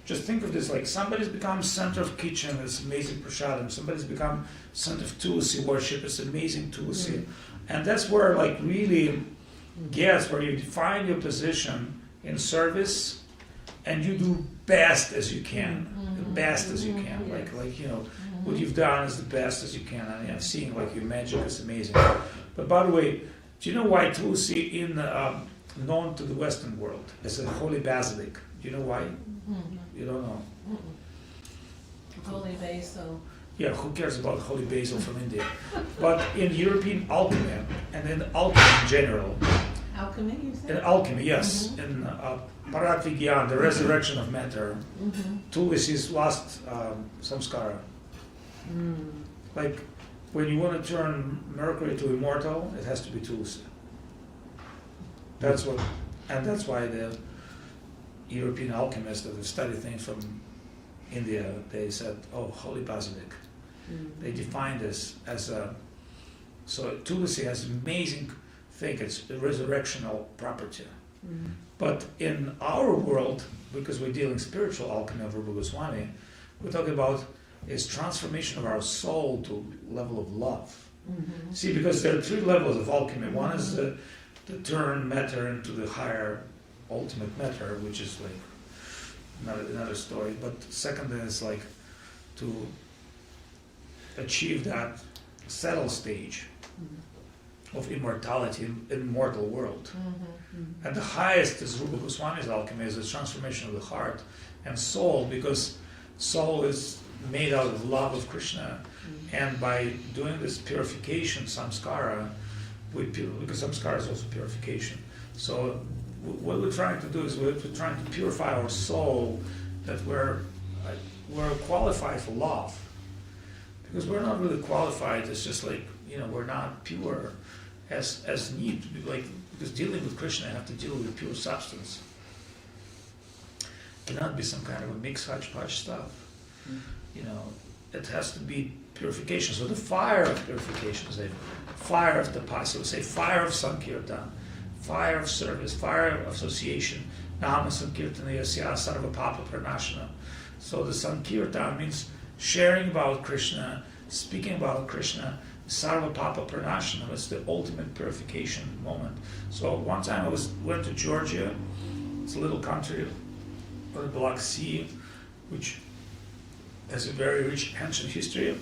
just think of this: like somebody's become center of kitchen, it's amazing prasadam. Somebody's become center of tulsi worship, it's amazing tulsi, and that's where like really, yes, where you define your position in service, and you do best as you can, the best as you can. Like you know, what you've done is the best as you can. I mean, I've seen like your magic is amazing. But by the way, do you know why tulsi in known to the Western world as a holy basilic? Do you know why? You don't know. Holy basil. Yeah, who cares about holy basil from India? But in European alchemy, and in alchemy in general, Alchemy, you in said? alchemy, yes, in Parat Vigyan, the resurrection of matter, Tulsi's last samskara. Like, when you want to turn Mercury to immortal, it has to be Tulsi. That's what, and that's why the European alchemists that have studied things from India, they said, oh, holy basilic. They defined this as a, so Tulsi has an amazing thing, it's a resurrectional property. But in our world, because we're dealing spiritual alchemy of Rupa Goswami, we're talking about is transformation of our soul to level of love. See, because there are three levels of alchemy. One is the turn matter into the higher ultimate matter, which is like another story. But second is like to achieve that settled stage of immortality in mortal world. And the highest is Rupa Goswami's alchemy, is the transformation of the heart and soul, because soul is made out of love of Krishna. And by doing this purification, samskara, because samskara is also purification. So what we're trying to do is we're trying to purify our soul, that we're qualified for love. Because we're not really qualified, it's just like, you know, we're not pure as need to be, like, because dealing with Krishna, you have to deal with pure substance. It cannot be some kind of a mixed hodgepodge stuff. You know, it has to be purification. So the fire of purification is a fire of tapasya, we say fire of sankirtan, fire of service, fire of association, nama sankirtana yasya sarva papa pranashana. So the sankirtan means sharing about Krishna, speaking about Krishna, sarva papa pranashana, it's the ultimate purification moment. So one time I went to Georgia, it's a little country on the Black Sea, which has a very rich ancient history.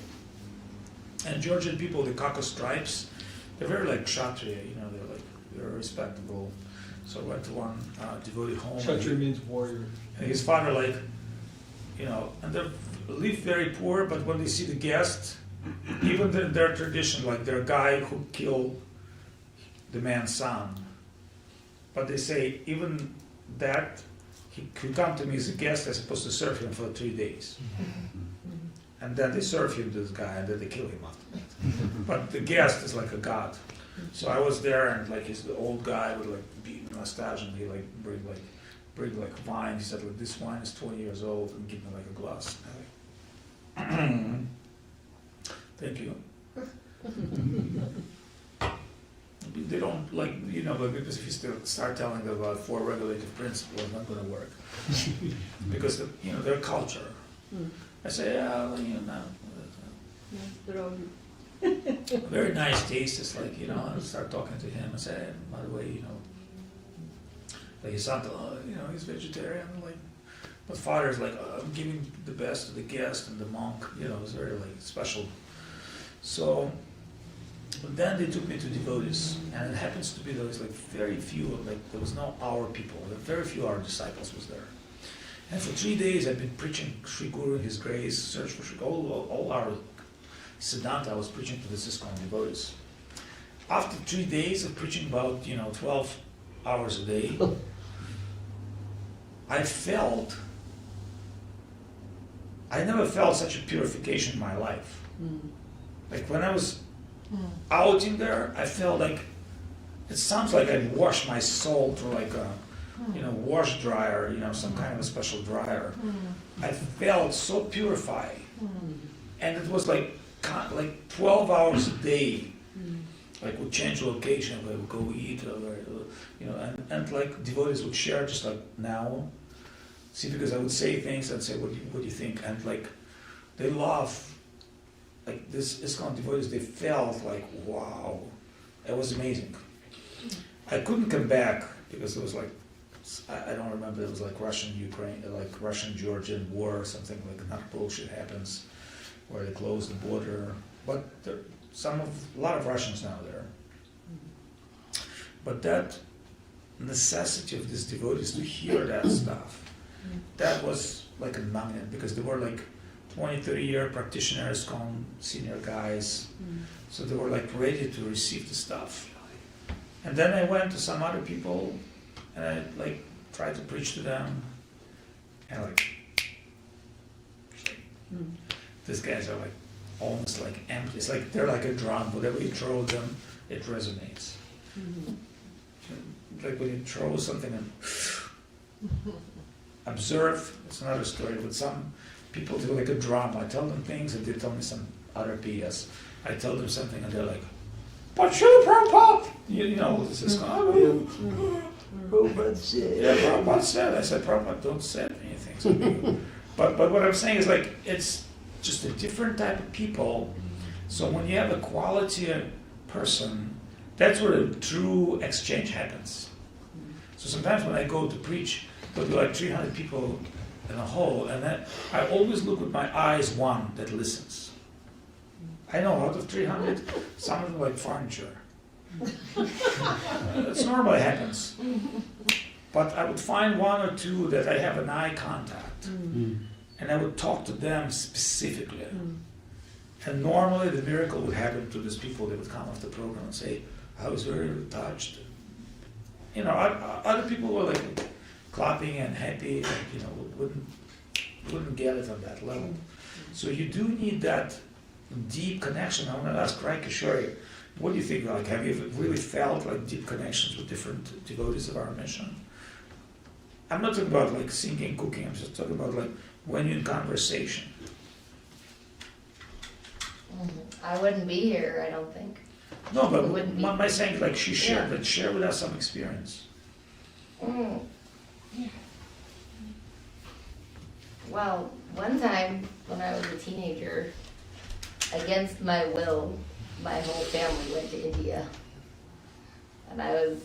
And Georgian people, the Caucasus tribes, they're very like kshatriya, you know, they're respectable. So I went to one devotee home. Kshatriya means warrior. And his father, like, you know, and they live very poor, but when they see the guest, even in their tradition, like their guy who killed the man's son, but they say even that he could come to me as a guest, I'm supposed to serve him for 3 days. And then they serve him to this guy, and then they kill him after that. But the guest is like a god. So I was there, and like he's the old guy with like beaten mustache, and he like bring like wine. He said, like, this wine is 20 years old, and give me like a glass. And thank you. They don't like, you know, but because if you still start telling them about 4 regulative principles, it's not going to work. Because you know, their culture. I say, yeah, well, you know, very nice taste. It's like, you know, I start talking to him and say, hey, by the way, you know, like his son, you know, he's vegetarian. Like, but father's like, I'm giving the best to the guest and the monk. You know, it's very like special. So, but then they took me to devotees, and it happens to be there was like very few, like there was no our people, very few our disciples was there. And for 3 days I've been preaching Sri Guru, His grace, search for Sri, all our Siddhanta, I was preaching to the ISKCON devotees. After 3 days of preaching about 12 hours a day, I never felt such a purification in my life. Like when I was out in there, I felt like, it sounds like I washed my soul through like a wash dryer, some kind of a special dryer. I felt so purified. And it was like 12 hours a day. Like would change location, we would go eat, and like devotees would share just like now. See, because I would say things and say, what do you think? And like, they laugh. Like this ISKCON devotees, they felt like, wow, it was amazing. I couldn't come back because it was like, I don't remember, it was like Russian-Georgian war or something, like not bullshit happens, where they closed the border. But there, a lot of Russians now there. But that necessity of these devotees to hear that stuff, that was like a magnet, because they were like 20, 30-year practitioners, senior guys, so they were like ready to receive the stuff. And then I went to some other people, and I like tried to preach to them, and like, these guys are like almost like empty. It's like they're like a drum. Whatever you throw them, it resonates. Like when you throw something and observe, it's another story. But some people do like a drum. I tell them things and they tell me some other BS. I tell them something and they're like, but Srila Prabhupada! This is Prabhupada said. Yeah, Prabhupada said. I said, Prabhupada don't say anything. So but what I'm saying is like, it's just a different type of people. So when you have a quality person, that's where the true exchange happens. So sometimes when I go to preach, there'll be like 300 people in a hall, and then I always look with my eyes one that listens. I know out of 300, some of them like furniture. It's normally happens. But I would find one or two that I have an eye contact, and I would talk to them specifically. And normally the miracle would happen to these people. They would come off the program and say, I was very touched. Other people were like clapping and happy, and, wouldn't get it on that level. So you do need that deep connection. I want to ask Rai Kishori, what do you think? Like, have you really felt like deep connections with different devotees of our mission? I'm not talking about like singing, cooking. I'm just talking about like when you're in conversation. I wouldn't be here, I don't think. No, but Wouldn't be. my saying like she shared, Yeah. but share with us some experience. Well, one time when I was a teenager, against my will, my whole family went to India. And I was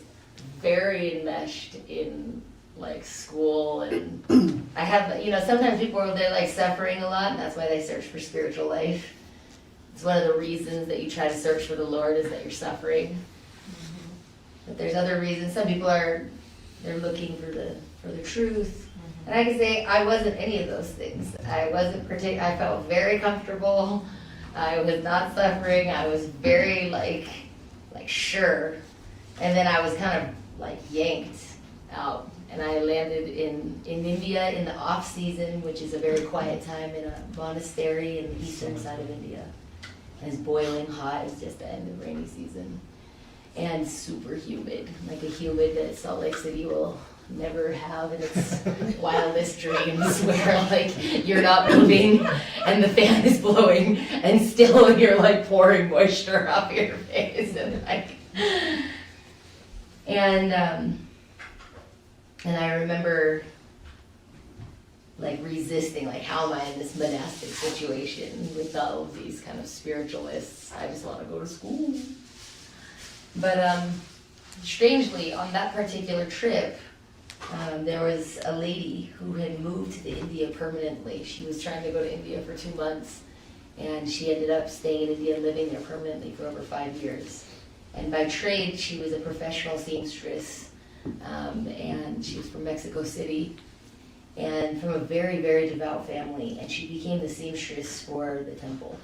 very enmeshed in like school, and I have, sometimes people are, they're like suffering a lot, and that's why they search for spiritual life. It's one of the reasons that you try to search for the Lord, is that you're suffering. But there's other reasons. Some people they're looking for the truth. And I can say I wasn't any of those things. I felt very comfortable. I was not suffering. I was very like sure. And then I was kind of like yanked out. And I landed in India in the off season, which is a very quiet time, in a monastery in the eastern side of India. And it's boiling hot. It's just the end of rainy season. And super humid, like a humid that Salt Lake City will never have in its wildest dreams, where like you're not moving and the fan is blowing and still you're like pouring moisture off your face, and I remember like resisting, like, how am I in this monastic situation with all of these kind of spiritualists? I just want to go to school. But strangely, on that particular trip, there was a lady who had moved to India permanently. She was trying to go to India for 2 months, and she ended up staying in India, living there permanently for over 5 years. And by trade, she was a professional seamstress, and she was from Mexico City, and from a very, very devout family, and she became the seamstress for the temple.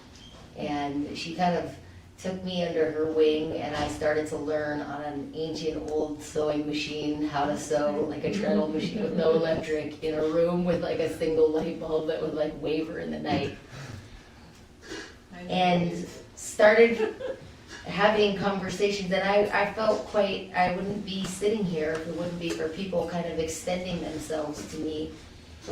And she kind of took me under her wing, and I started to learn on an ancient old sewing machine how to sew, like a treadle machine with no electric, in a room with like a single light bulb that would like waver in the night. And started having conversations, and I felt I wouldn't be sitting here if it wouldn't be for people kind of extending themselves to me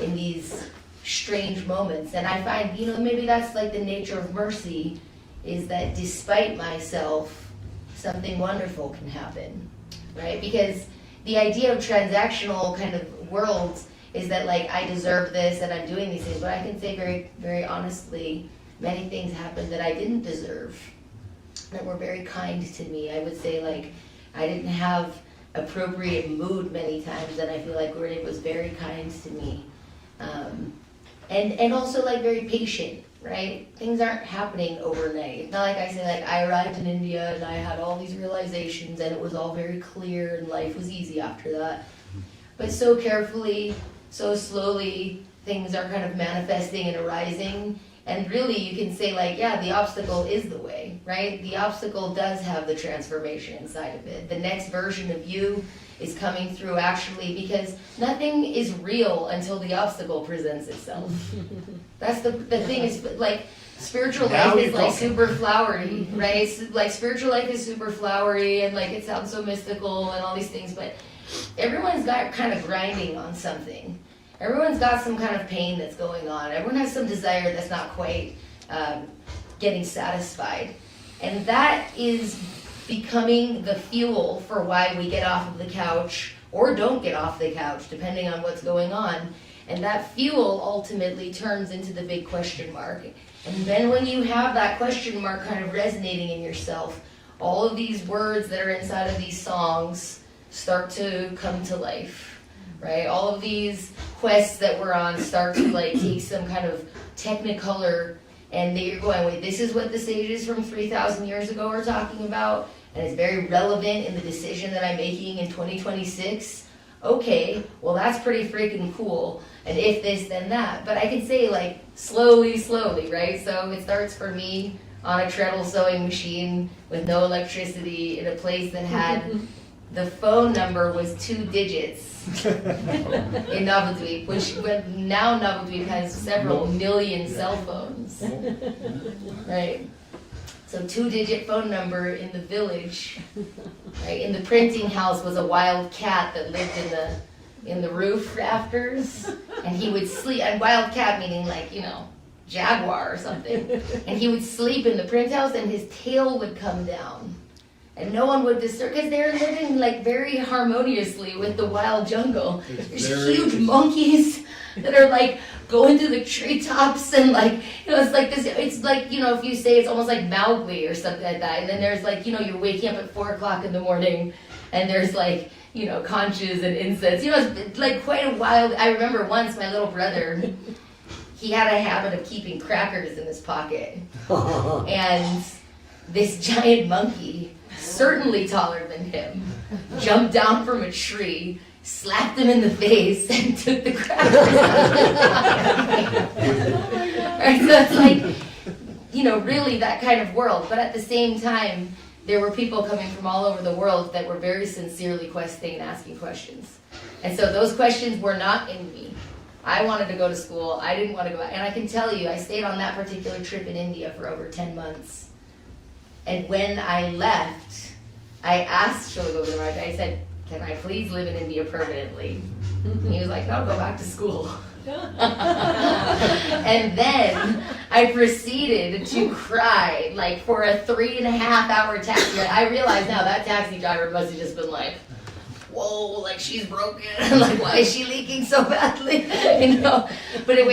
in these strange moments. And I find, maybe that's like the nature of mercy, is that despite myself, something wonderful can happen, right? Because the idea of transactional kind of worlds is that like I deserve this and I'm doing these things, but I can say very, very honestly, many things happened that I didn't deserve, that were very kind to me. I would say like I didn't have appropriate mood many times, and I feel like Gurudev was very kind to me. And also like very patient, right? Things aren't happening overnight. It's not like I say like I arrived in India and I had all these realizations and it was all very clear and life was easy after that. But so carefully, so slowly, things are kind of manifesting and arising. And really you can say like, yeah, the obstacle is the way, right? The obstacle does have the transformation inside of it. The next version of you is coming through actually, because nothing is real until the obstacle presents itself. That's the thing, is like spiritual life is like super flowery, right? It's like spiritual life is super flowery and like it sounds so mystical and all these things, but everyone's got kind of grinding on something. Everyone's got some kind of pain that's going on. Everyone has some desire that's not quite getting satisfied. And that is becoming the fuel for why we get off of the couch or don't get off the couch, depending on what's going on. And that fuel ultimately turns into the big question mark. And then when you have that question mark kind of resonating in yourself, all of these words that are inside of these songs start to come to life, right? All of these quests that we're on start to like take some kind of technicolor, and you're going, wait, this is what the sages from 3,000 years ago are talking about, and it's very relevant in the decision that I'm making in 2026. Okay, well that's pretty freaking cool. And if this, then that. But I can say like slowly, right? So it starts for me on a treadle sewing machine with no electricity in a place that had the phone number was 2 digits in Navadvip, which now Navadvip has several million cell phones, right? So 2-digit phone number in the village, right? In the printing house was a wild cat that lived in the roof rafters, and he would sleep. And wild cat meaning like jaguar or something. And he would sleep in the print house, and his tail would come down. And no one would disturb, because they're living like very harmoniously with the wild jungle. There's huge monkeys that are like going through the treetops, and like, it's like this, it's like, if you say it's almost like Mowgli or something like that. And then there's like, you're waking up at 4 o'clock in the morning, and there's like, conches and incense. It's like quite a wild. I remember once my little brother, he had a habit of keeping crackers in his pocket. And this giant monkey, certainly taller than him, jumped down from a tree, slapped him in the face, and took the crackers out of his pocket. Right, so it's like, really that kind of world. But at the same time, there were people coming from all over the world that were very sincerely questing and asking questions. And so those questions were not in me. I wanted to go to school. I didn't want to go out. And I can tell you, I stayed on that particular trip in India for over 10 months. And when I left, I asked Srila Maharaja, I said, can I please live in India permanently? And he was like, no, go back to school. And then I proceeded to cry, like for a 3.5-hour taxi ride. I realize now that taxi driver must have just been like, whoa, like she's broken. Like, why is she leaking so badly? But it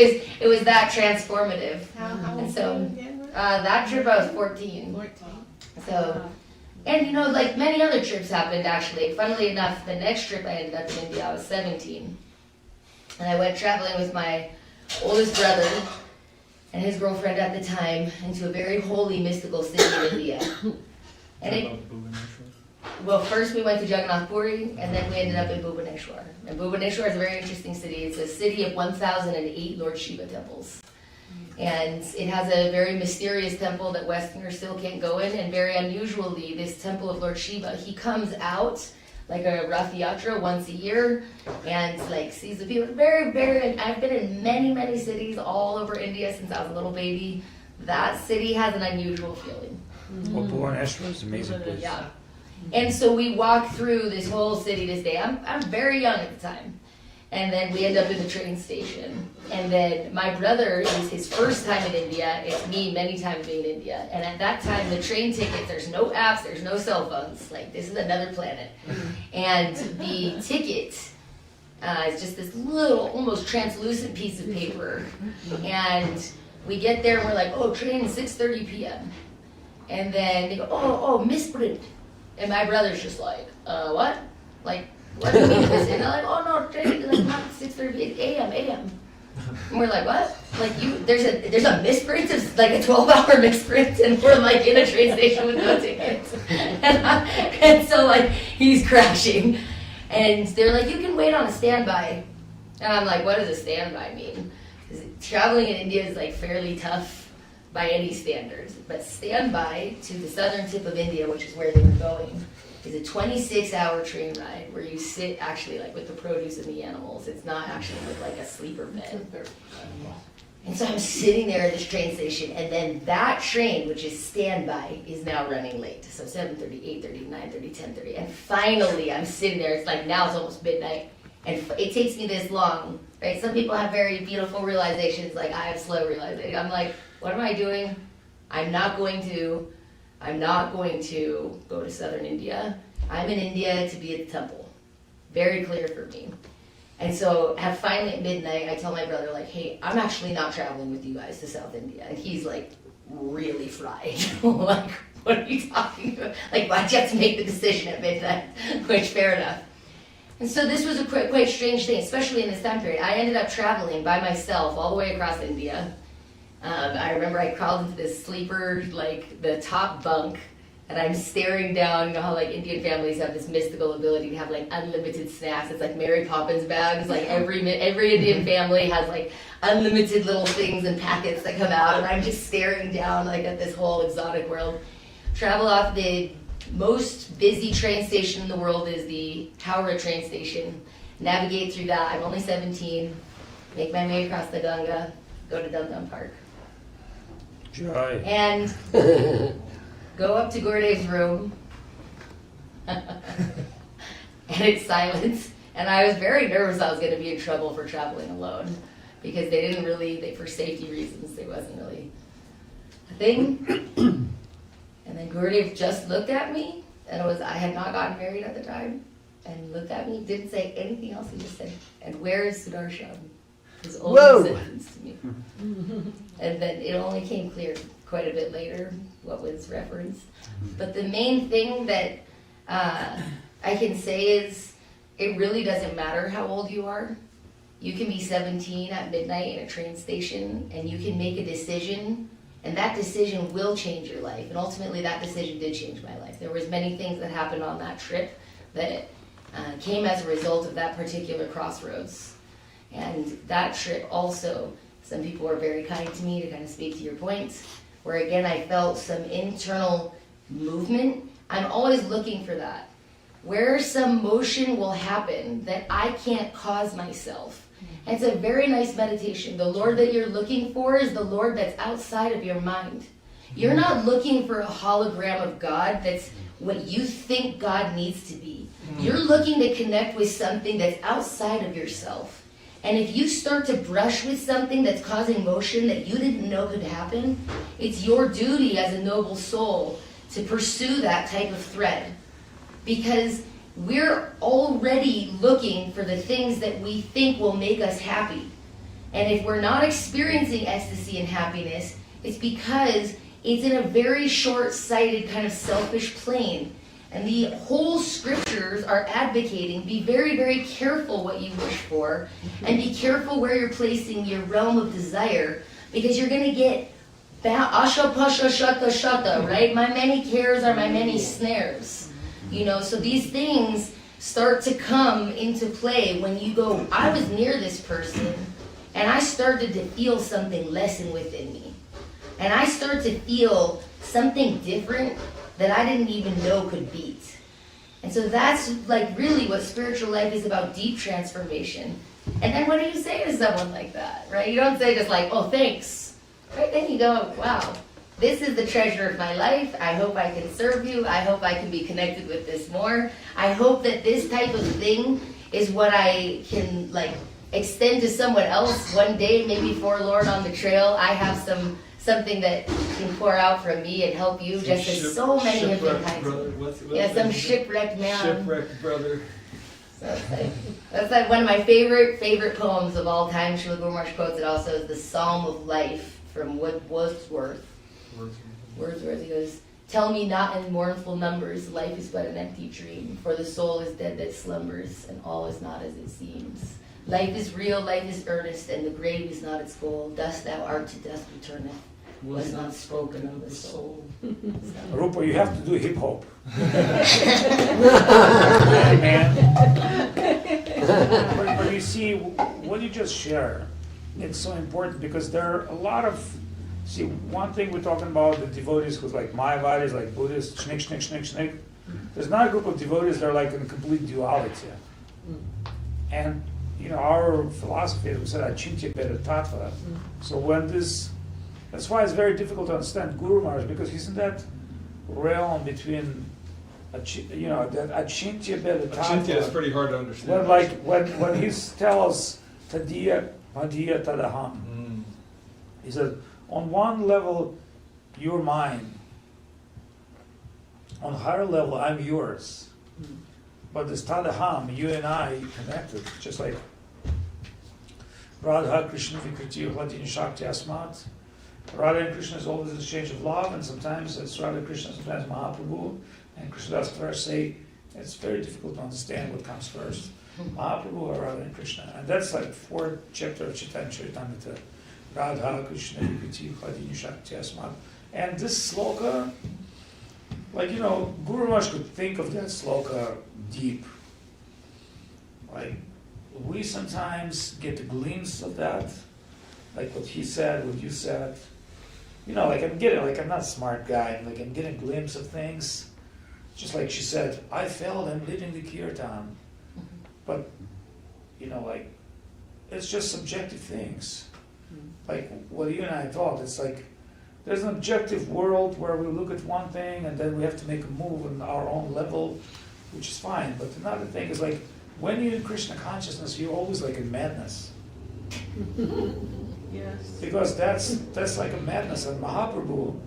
was that transformative. How And so old again? that trip I was 14. 14. So, and like many other trips happened actually. Funnily enough, the next trip I ended up in India, I was 17. And I went traveling with my oldest brother and his girlfriend at the time into a very holy, mystical city in India. And well, first we went to Jagannath Puri, and then we ended up in Bhubaneswar. And Bhubaneswar is a very interesting city. It's a city of 1,008 Lord Shiva temples. And it has a very mysterious temple that Westerners still can't go in, and very unusually, this temple of Lord Shiva, he comes out like a Rath Yatra once a year, and like sees the people. Very, very, I've been in many, many cities all over India since I was a little baby. That city has an unusual feeling. Well, Bhubaneswar is an amazing place. Yeah. And so we walk through this whole city this day. I'm very young at the time. And then we end up in the train station. And then my brother, it was his first time in India. It's me many times being in India. And at that time, the train ticket, there's no apps, there's no cell phones. Like, this is another planet. And the ticket is just this little, almost translucent piece of paper. And we get there and we're like, oh, train 6:30 p.m. And then they go, oh, misprint. And my brother's just like, what? Like, what do you mean this? And they're like, oh no, train is like not 6:30 a.m. And we're like, what? Like there's a misprint, of like a 12-hour misprint, and we're like in a train station with no tickets. And so like he's crashing, and they're like, you can wait on a standby. And I'm like, what does a standby mean? Because traveling in India is like fairly tough by any standards, but standby to the southern tip of India, which is where they were going, is a 26-hour train ride where you sit actually like with the produce and the animals. It's not actually with like a sleeper bed. And so I'm sitting there at this train station, and then that train, which is standby, is now running late. So 7:30, 8:30, 9:30, 10:30, and finally I'm sitting there. It's like now it's almost midnight, and it takes me this long, right? Some people have very beautiful realizations, like I have slow realizations. I'm like, what am I doing? I'm not going to go to southern India. I'm in India to be at the temple. Very clear for me. And so finally at midnight, I tell my brother, like, hey, I'm actually not traveling with you guys to South India. And he's like, really fried. Like, what are you talking about? Like, why'd you have to make the decision at midnight? Which, fair enough. And so this was a quite strange thing, especially in this time period. I ended up traveling by myself all the way across India. I remember I crawled into this sleeper, like the top bunk, and I'm staring down. You know how like Indian families have this mystical ability to have like unlimited snacks. It's like Mary Poppins bags. Like every Indian family has like unlimited little things and packets that come out, and I'm just staring down like at this whole exotic world. Travel off the most busy train station in the world is the Howrah train station. Navigate through that. I'm only 17. Make my way across the Ganga. Go to Dandavat Park. Jaya. And go up to Gurudev's room. And it's silence. And I was very nervous I was going to be in trouble for traveling alone. Because they didn't really, for safety reasons, it wasn't really a thing. And then Gurudev just looked at me. And I had not gotten married at the time. And looked at me, didn't say anything else. He just said, and where is Sudarshan? His only sentence to me. And then it only came clear quite a bit later what was referenced. But the main thing that I can say is it really doesn't matter how old you are. You can be 17 at midnight in a train station, and you can make a decision, and that decision will change your life. And ultimately that decision did change my life. There was many things that happened on that trip that came as a result of that particular crossroads. And that trip also, some people were very kind to me, to kind of speak to your points, where again I felt some internal movement. I'm always looking for that. Where some motion will happen that I can't cause myself. And it's a very nice meditation. The Lord that you're looking for is the Lord that's outside of your mind. You're not looking for a hologram of God that's what you think God needs to be. You're looking to connect with something that's outside of yourself. And if you start to brush with something that's causing motion that you didn't know could happen, it's your duty as a noble soul to pursue that type of thread. Because we're already looking for the things that we think will make us happy. And if we're not experiencing ecstasy and happiness, it's because it's in a very short-sighted kind of selfish plane. And the whole scriptures are advocating, be very, very careful what you wish for, and be careful where you're placing your realm of desire, because you're going to get asha, pasha, shata, shata, right? My many cares are my many snares. You know, so these things start to come into play when you go, I was near this person, and I started to feel something lessen within me. And I started to feel something different that I didn't even know could beat. And so that's like really what spiritual life is about, deep transformation. And then what do you say to someone like that, right? You don't say just like, oh, thanks. Right? Then you go, wow, this is the treasure of my life. I hope I can serve you. I hope I can be connected with this more. I hope that this type of thing is what I can like extend to someone else one day, maybe forlorn on the trail. I have something that can pour out from me and help you, just as so many have been kind to. Some shipwrecked man. Shipwrecked brother. So that's like one of my favorite poems of all time. Srila Guru Maharaj quotes it also as the Psalm of Life from Wordsworth. He goes, "Tell me not in mournful numbers, life is but an empty dream, for the soul is dead that slumbers, and all is not as it seems. Life is real, life is earnest, and the grave is not its goal. Dust thou art to dust returneth, was not spoken of the soul." Rupa, you have to do hip hop. Man. But you see, what you just share, it's so important because there are a lot of, see, one thing we're talking about, the devotees who's like Mayavadis, like Buddhists, schnick, schnick, schnick, schnick. There's not a group of devotees that are like in complete duality. And, you know, our philosophy, we said, achintya beda tattva. So when this, that's why it's very difficult to understand Guru Maharaj, because he's in that realm between, you know, that achintya beda tattva. Achintya is pretty hard to understand. When he tells tadiya padiya tadaham, he says, on one level, you're mine. On a higher level, I'm yours. But this tadaham, you and I connected, just like Radha Krishna Vikriti Hladin Shakti Asmat. Radha and Krishna is always an exchange of love, and sometimes it's Radha Krishna, sometimes Mahaprabhu. And Krishnadas first say it's very difficult to understand what comes first, Mahaprabhu or Radha and Krishna. And that's like 4th chapter of Chaitanya Charitamrita. Radha Krishna Vikriti Hladin Shakti Asmat. And this sloka, like, you know, Guru Maharaj could think of that sloka deep. Like, we sometimes get a glimpse of that, like what he said, what you said. You know, like I'm not a smart guy, like I'm getting a glimpse of things. Just like she said, I felt I'm living the kirtan. But, you know, like, it's just subjective things. Like what you and I thought, it's like, there's an objective world where we look at one thing and then we have to make a move on our own level, which is fine. But another thing is like, when you're in Krishna consciousness, you're always like in madness. Yes. Because that's like a madness, and Mahaprabhu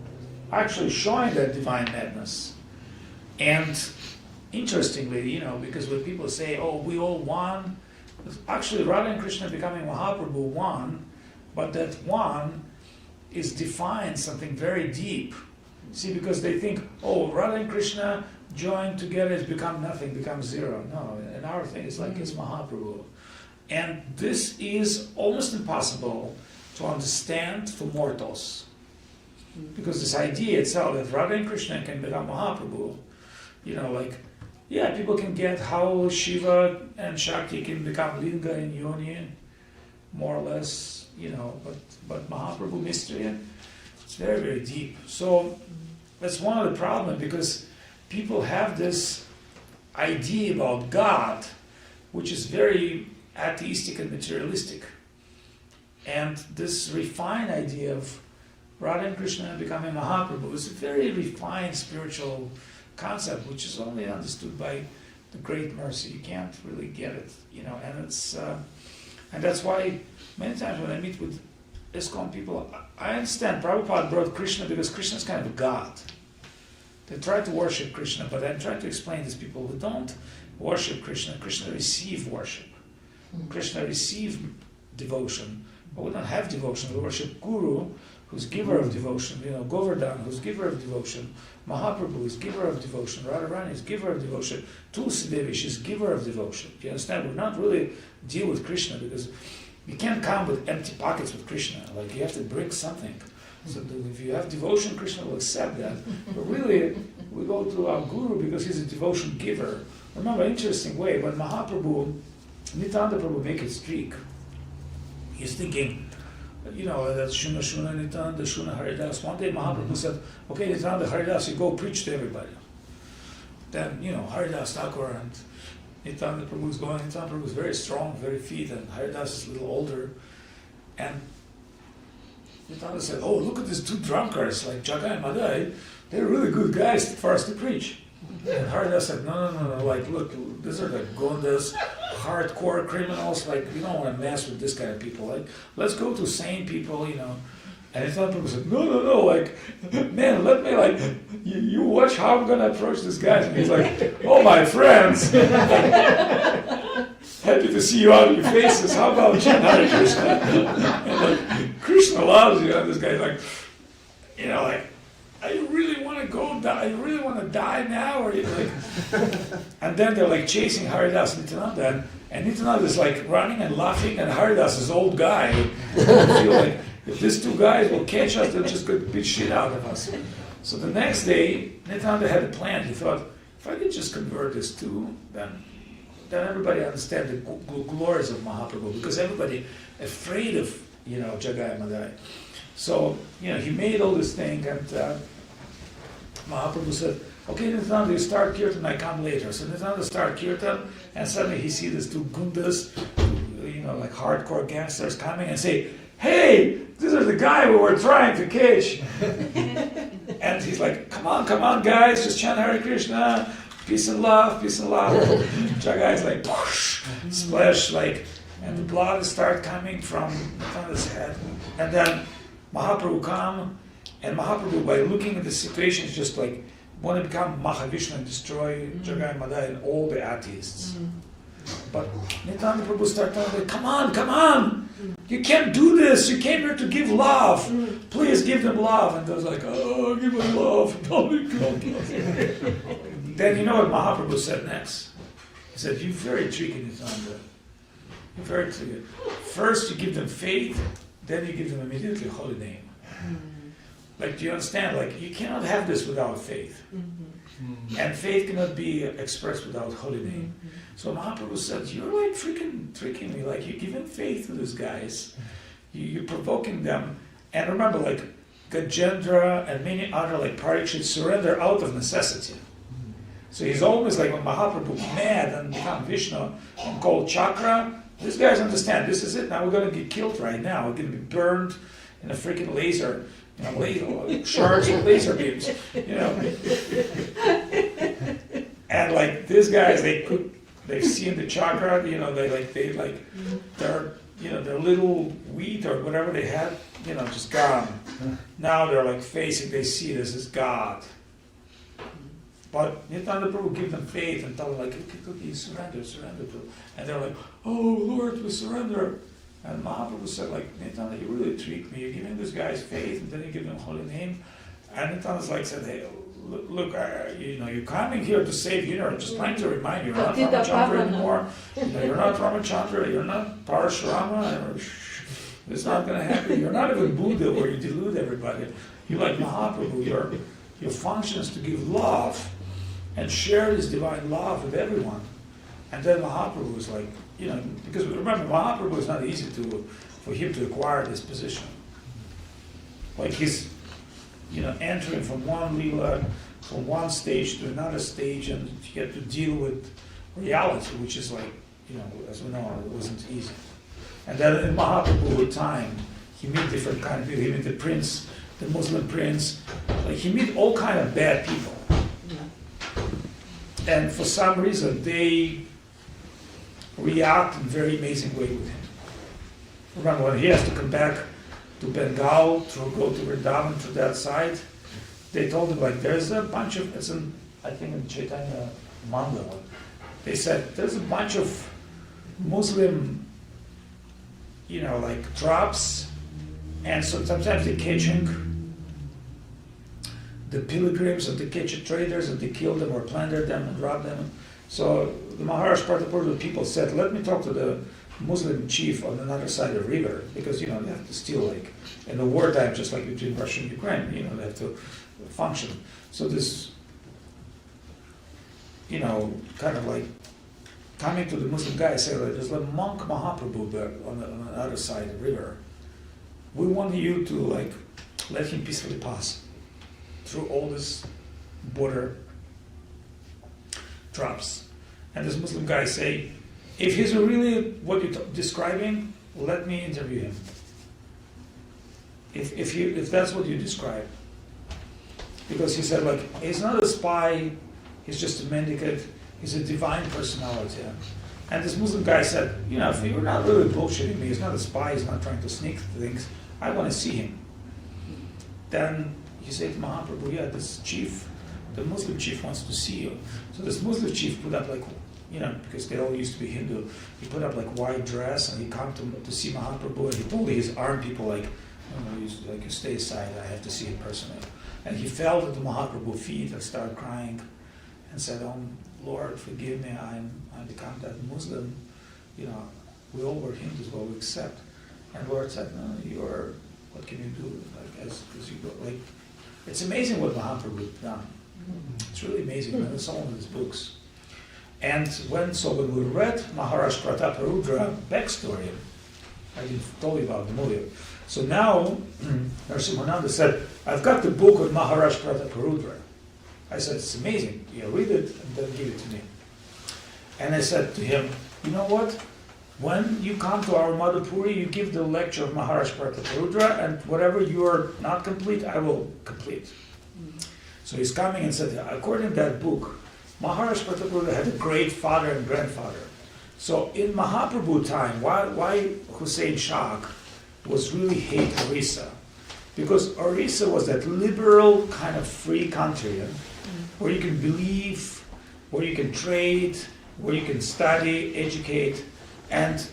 actually showing that divine madness. And interestingly, you know, because when people say, oh, we all one, actually Radha and Krishna becoming Mahaprabhu one, but that one is defined something very deep. See, because they think, oh, Radha and Krishna joined together, it's become nothing, become zero. No, and our thing is like it's Mahaprabhu. And this is almost impossible to understand for mortals. Because this idea itself that Radha and Krishna can become Mahaprabhu, you know, like, yeah, people can get how Shiva and Shakti can become Linga and Yoni, more or less, you know, but Mahaprabhu mystery, it's very, very deep. So that's one of the problems, because people have this idea about God, which is very atheistic and materialistic. And this refined idea of Radha and Krishna becoming Mahaprabhu is a very refined spiritual concept, which is only understood by the great mercy. You can't really get it, you know, and it's and that's why many times when I meet with ISKCON people, I understand Prabhupada brought Krishna because Krishna is kind of a god. They try to worship Krishna, but I'm trying to explain to these people who don't worship Krishna. Krishna receive worship. Krishna receive devotion. But we don't have devotion. We worship Guru, who's giver of devotion. You know, Govardhan, who's giver of devotion. Mahaprabhu is giver of devotion. Radharani is giver of devotion. Tulsi Devi, she's giver of devotion. You understand? We're not really deal with Krishna, because you can't come with empty pockets with Krishna. Like, you have to bring something. So if you have devotion, Krishna will accept that. But really, we go to our Guru because he's a devotion giver. Remember, interesting way, when Mahaprabhu, Nityananda Prabhu make a streak, he's thinking, that's Shuna Shuna Nityananda, Shuna Haridas. One day Mahaprabhu said, okay, Nityananda Haridas, you go preach to everybody. Then, Haridas Thakur and Nityananda Prabhu is going. Nityananda Prabhu is very strong, very fit, and Haridas is a little older. And Nityananda said, oh, look at these two drunkards, like Jaya and Madai. They're really good guys for us to preach. And Haridas said, no, like, look, these are the gundas, hardcore criminals, like, you don't want to mess with this kind of people. Like, let's go to sane people, And Nityananda Prabhu said, no, like, man, let me, like, you watch how I'm going to approach these guys. And he's like, oh, my friends, happy to see you out of your faces. How about chant Hare Krishna? And, like, Krishna loves you. And this guy's like, I really want to go die. I really want to die now, or like. And then they're like chasing Haridas and Nityananda, and Nityananda is like running and laughing, and Haridas is old guy. I feel like if these two guys will catch us, they'll just go beat shit out of us. So the next day, Nityananda had a plan. He thought, if I could just convert these two, then everybody understands the glories of Mahaprabhu, because everybody afraid of Jaya and Madai. So he made all this thing, and Mahaprabhu said, okay, Nityananda, you start kirtan, I come later. So Nityananda start kirtan, and suddenly he sees these two gundas, like hardcore gangsters coming and say, hey, these are the guy we were trying to catch. And he's like, come on, guys, just chant Hare Krishna, peace and love, peace and love. Jaya is like, whoosh, splash, like, and the blood start coming from Nityananda's head. And then Mahaprabhu come, and Mahaprabhu, by looking at the situation, is just like, want to become Mahavishnu and destroy Jaya and Madai and all the atheists. But Nityananda Prabhu started telling them, come on, you can't do this, you came here to give love, please give them love. And they was like, oh, give them love. Then you know what Mahaprabhu said next? He said, you're very tricky, Nityananda. You're very tricky. First you give them faith, then you give them immediately holy name. Like, do you understand? Like, you cannot have this without faith. And faith cannot be expressed without holy name. So Mahaprabhu said, you're like freaking tricking me. Like, you're giving faith to these guys. You're provoking them. And remember, like, Gajendra and many other, like, Parikshit surrender out of necessity. So he's always like, when Mahaprabhu mad and become Vishnu and called Chakra, these guys understand, this is it. Now we're going to get killed right now. We're going to be burned in a freaking laser. Shards with laser beams, and like these guys, they've seen the chakra, their little wheat or whatever they had, just gone. Now they're like facing, they see this is God. But Nityananda Prabhu give them faith and tell them like, okay, surrender to, and they're like, oh Lord, we surrender. And Mahaprabhu said, like, Nityananda, you really tricked me. You're giving this guy's faith, and then you give him holy name. And Nityananda's like said, hey, look, you're coming here to save you. I'm just trying to remind you, you're not Ramachandra anymore. You're not Ramachandra. You're not Parashurama. It's not going to happen. You're not even Buddha, where you delude everybody. You're like Mahaprabhu. Your function is to give love and share this divine love with everyone. And then Mahaprabhu was like, because remember, Mahaprabhu is not easy for him to acquire this position. Like he's, entering from one lila, from one stage to another stage, and he had to deal with reality, which is like, as we know, it wasn't easy. And then in Mahaprabhu, with time, he met different kind of people. He met the prince, the Muslim prince. Like he met all kind of bad people. And for some reason, they react in a very amazing way with him. Remember, when he has to come back to Bengal to go to Vrindavan to that side, they told him, like, there's a bunch of, I think in Chaitanya Mandala, they said, there's a bunch of Muslim, like tribes, and so sometimes they're catching the pilgrims and they catch the traders and they kill them or plunder them and rob them. So the Maharaja Prabhupada people said, let me talk to the Muslim chief on another side of the river, because, they have to still, like, in the wartime, just like between Russia and Ukraine, they have to function. So this, kind coming to the Muslim guy, say, like, there's a monk Mahaprabhu there on the other side of the river. We want you to like let him peacefully pass through all this border traps. And this Muslim guy say, if he's really what you're describing, let me interview him. If that's what you describe. Because he said, like, he's not a spy, he's just a mendicant, he's a divine personality. And this Muslim guy said, you know, if you're not really bullshitting me, he's not a spy, he's not trying to sneak things, I want to see him. Then he said to Mahaprabhu, yeah, this chief, the Muslim chief wants to see you. So this Muslim chief put up like, you know, because they all used to be Hindu, he put up like white dress and he come to see Mahaprabhu, and he told his armed people like, you stay aside, I have to see him personally. And he fell at the Mahaprabhu's feet and started crying and said, oh Lord, forgive me, I become that Muslim, you know, we all were Hindus, well we accept. And Lord said, no, what can you do? Like, as you go, like, it's amazing what Mahaprabhu done. It's really amazing. I read some of his books. And when we read Maharaja Prataparudra backstory, I didn't tell you about the movie. So now, Narasimhananda said, I've got the book of Maharaja Prataparudra. I said, it's amazing. Yeah, read it and then give it to me. And I said to him, you know what? When you come to our Madhupuri, you give the lecture of Maharaja Prataparudra, and whatever you are not complete, I will complete. So he's coming and said, according to that book, Maharaja Prataparudra had a great father and grandfather. So in Mahaprabhu time, why Hussain Shah was really hate Orissa? Because Orissa was that liberal kind of free country, where you can believe, where you can trade, where you can study, educate, and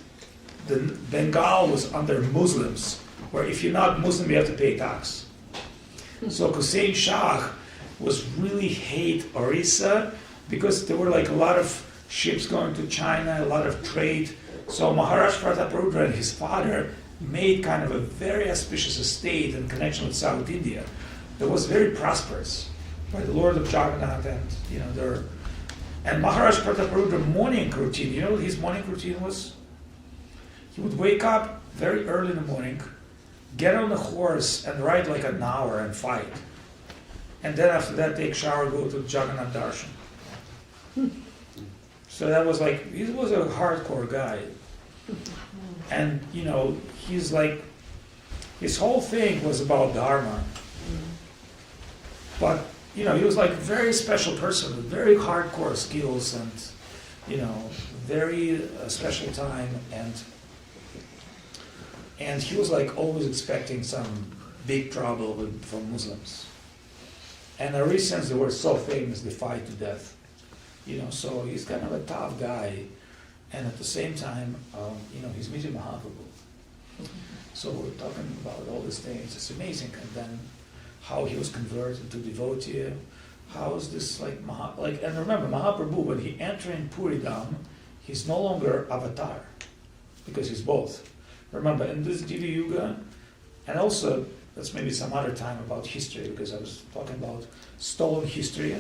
the Bengal was under Muslims, where if you're not Muslim, you have to pay tax. So Hussain Shah was really hate Orissa because there were like a lot of ships going to China, a lot of trade. So Maharaj Prataparudra and his father made kind of a very auspicious estate in connection with South India that was very prosperous by the Lord of Jagannath, and you know there. And Maharaj Prataparudra morning routine, you know what his morning routine was? He would wake up very early in the morning, get on the horse and ride like an hour and fight. And then after that take shower, go to Jagannath Darshan. So that was like, he was a hardcore guy. And you know, he's like, his whole thing was about Dharma. But you know, he was like a very special person with very hardcore skills and, you know, very special time, and he was like always expecting some big trouble from Muslims. And the reasons they were so famous, they fight to death. You know, so he's kind of a tough guy, and at the same time, you know, he's meeting Mahaprabhu. So we're talking about all these things. It's amazing, and then how he was converted to devotee. How is this like and remember Mahaprabhu, when he entered in Puri Dham, he's no longer avatar, because he's both. Remember, in this Divi Yuga, and also that's maybe some other time about history, because I was talking about stolen history.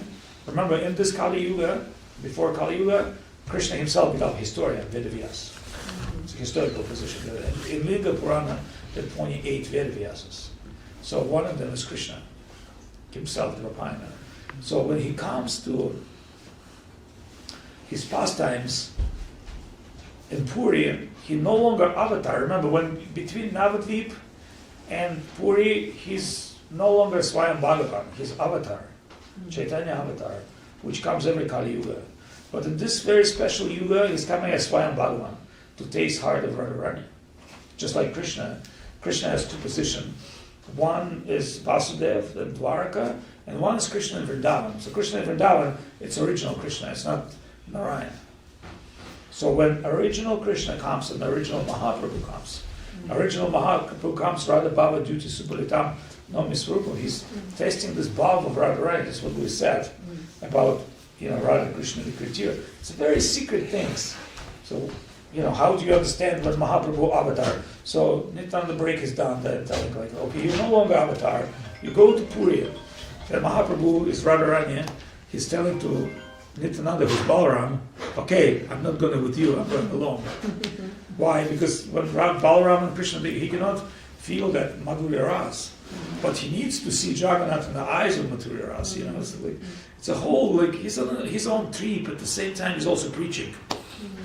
Remember, in this Kali Yuga, before Kali Yuga, Krishna himself became historian, Vedavyas. It's a historical position. In Linga Purana, there are 28 Vedavyasas. So one of them is Krishna himself, the Rapayana. So when he comes to his pastimes in Puri, he no longer avatar. Remember, when between Navadvip and Puri, he's no longer Swayam Bhagavan, he's avatar, Chaitanya avatar, which comes every Kali Yuga. But in this very special Yuga, he's coming as Swayam Bhagavan to taste heart of Radharani. Just like Krishna. Krishna has two positions. One is Vasudev in Dwaraka, and one is Krishna in Vrindavan. So Krishna in Vrindavan, it's original Krishna, it's not Narayan. So when original Krishna comes and original Mahaprabhu comes, original Mahaprabhu comes, Radha Bhava Duty Subalitam No Misrupam, he's tasting this bhav of Radharani. That's what we said about, you know, Radha Krishna Vikritya. It's very secret things. So, you know, how do you understand what Mahaprabhu avatar? So Nityananda break is done, then telling like, okay, you're no longer avatar, you go to Puri. Then Mahaprabhu is Radharani, he's telling to Nityananda, who's Balaram, okay, I'm not going with you, I'm going alone. Why? Because when Balaram and Krishna, he cannot feel that Madhurya Ras, but he needs to see Jagannath in the eyes of Madhurya Ras. You know, it's a whole, like, he's on his own trip. At the same time, he's also preaching.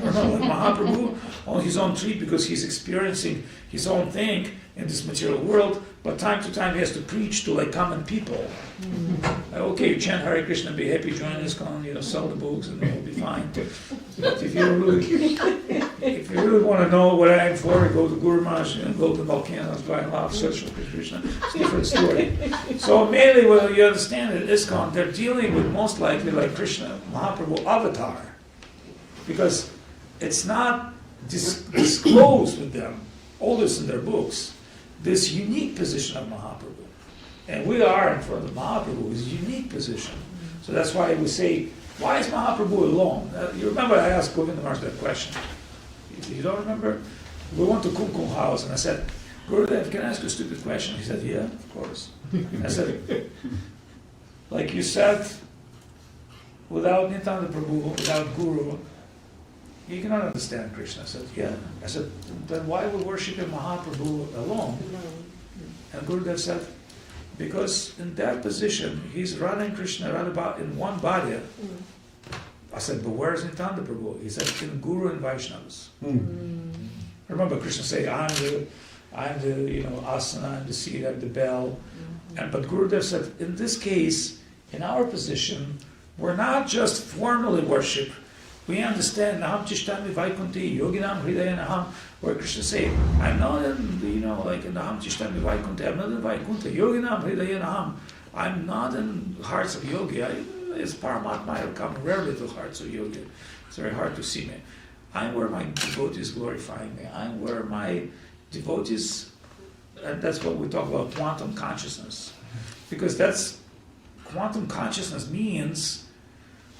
Or no, like Mahaprabhu on his own trip, because he's experiencing his own thing in this material world, but time to time he has to preach to like common people. Okay, you chant Hare Krishna, be happy, join ISKCON, sell the books, and you'll be fine. But if you really want to know what I'm for, go to Guru Maharaj and go to volcanoes, buy and love, search for Krishna. It's a different story. So mainly, well, you understand that ISKCON, they're dealing with most likely like Krishna, Mahaprabhu avatar, because it's not disclosed with them, all this in their books, this unique position of Mahaprabhu. And we are in front of Mahaprabhu, his unique position. So that's why we say, why is Mahaprabhu alone? You remember I asked Govinda Maharaj that question. You don't remember? We went to Kumkum house and I said, Gurudev, can I ask you a stupid question? He said, yeah, of course. I said, like you said, without Nityananda Prabhu, without Guru, you cannot understand Krishna. I said, yeah. I said, then why we worship Mahaprabhu alone? And Gurudev said, because in that position, he's Radha and Krishna Radha in one body. I said, but where's Nityananda Prabhu? He said, in Guru and Vaishnavas. Remember Krishna say, I'm the asana, I'm the seat, I'm the bell. But Gurudev said, in this case, in our position, we're not just formally worship. We understand Naham Tishtami Vaikunti, Yoginam Hridaya Naham, where Krishna say, I'm not in, like in Naham Tishtami Vaikunti, I'm not in Vaikunta, Yoginam Hridaya Naham, I'm not in hearts of yogi. As Paramatma, I come rarely to hearts of yogi. It's very hard to see me. I'm where my devotees glorify me. I'm where my devotees, and that's what we talk about, quantum consciousness. Because quantum consciousness means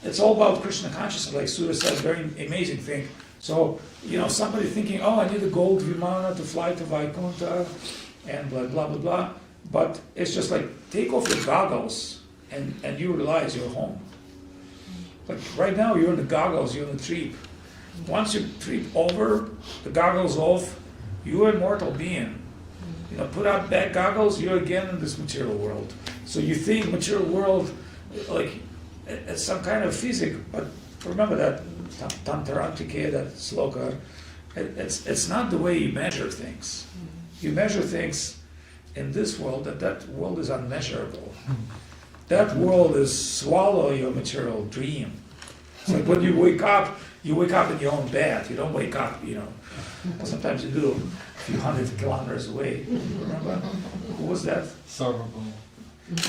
it's all about Krishna consciousness, like Sura said, very amazing thing. So, somebody thinking, oh, I need a gold Vimana to fly to Vaikuntha, and blah, blah, blah, blah. But it's just like, take off your goggles, and you realize you're home. Like, right now, you're in the goggles, you're in the trip. Once you trip over, the goggles off, you're a mortal being. Put out bad goggles, you're again in this material world. So you think material world, like, it's some kind of physics, but remember that Tantarantike, that sloka, it's not the way you measure things. You measure things in this world, that world is unmeasurable. That world is swallow your material dream. It's like when you wake up in your own bed. You don't wake up, sometimes you do a few hundred kilometers away. Remember? Who was that? Sarvabhauma.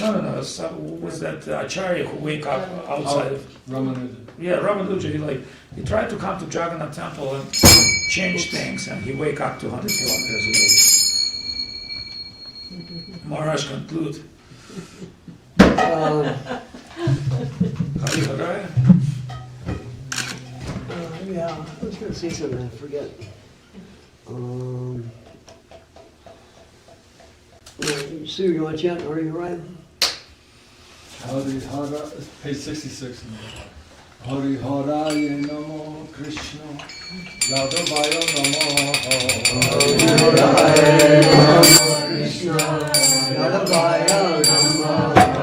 No. So, was that Acharya who wake up outside of... Ramanuja. Yeah, Ramanuja. He tried to come to Jagannath temple and change things, and he wake up 200 kilometers away. Maharaj conclude. Hari Haraya. Yeah, I was going to say something, I forget. Sue, you want to chant? Are you right? Hari Hara, page 66. Hari Haraya Namo Krishna, Yadavaya Namo. Hari Haraya Namo Krishna, Yadavaya Namo.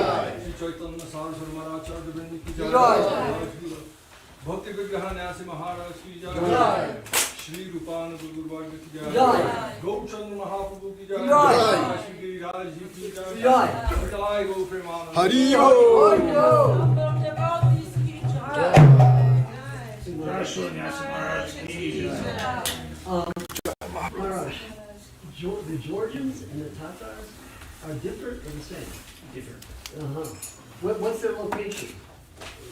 Chaitanya Saraswat Maharaja Vrinda ki Jaya. Jaya. Bhakti Vigraha Nyasi Maharaj ki Jaya. Jaya. Shri Rupana Guru Varga ki Jaya. Jaya. Gauchand Mahaprabhu ki Jaya. Jaya. Shri Giriraj ji ki Jaya. Jaya. Jai Go Premanand. Haribo. Saraswat Maharaj ki Jai. Maharaj, the Georgians and the Tatars are different or the same? Different. Uh-huh. What's their location?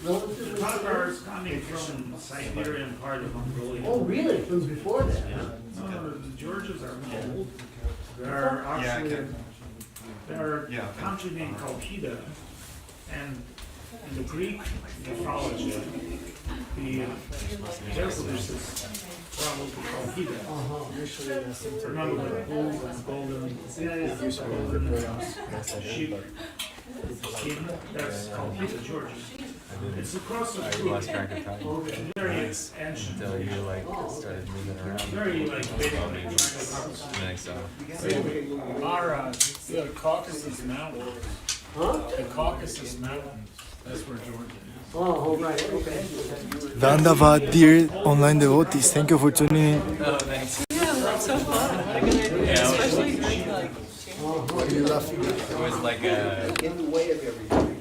The Relatively Tatars coming from Siberian part of Mongolia. Oh, really? From before that? No, the Georgians are old. They're actually, they're a country named Kalkida, and in the Greek mythology, the Hercules is traveled to Kalkida. Remember the bull and golden sheep skin? That's Kalkida, Georgia. It's across the I street. lost track of time. Very ancient. Until you like started moving around. Very like big on it. And then I saw. Maharaja, the Caucasus Mountains. Huh? The Caucasus Mountains. That's where Georgia is. Oh, right, okay. Dandavat, dear online devotees, thank you for tuning in. Oh, thanks. Yeah, that's so fun. Especially like It was like a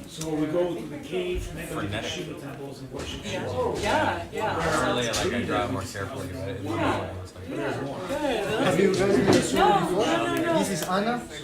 So we go to the cave, make the Shiva temples and worship Shiva. yeah. early, like I draw it more carefully, but in the middle, I was like, There's more. Good. Have you guys been to No. This is Anna.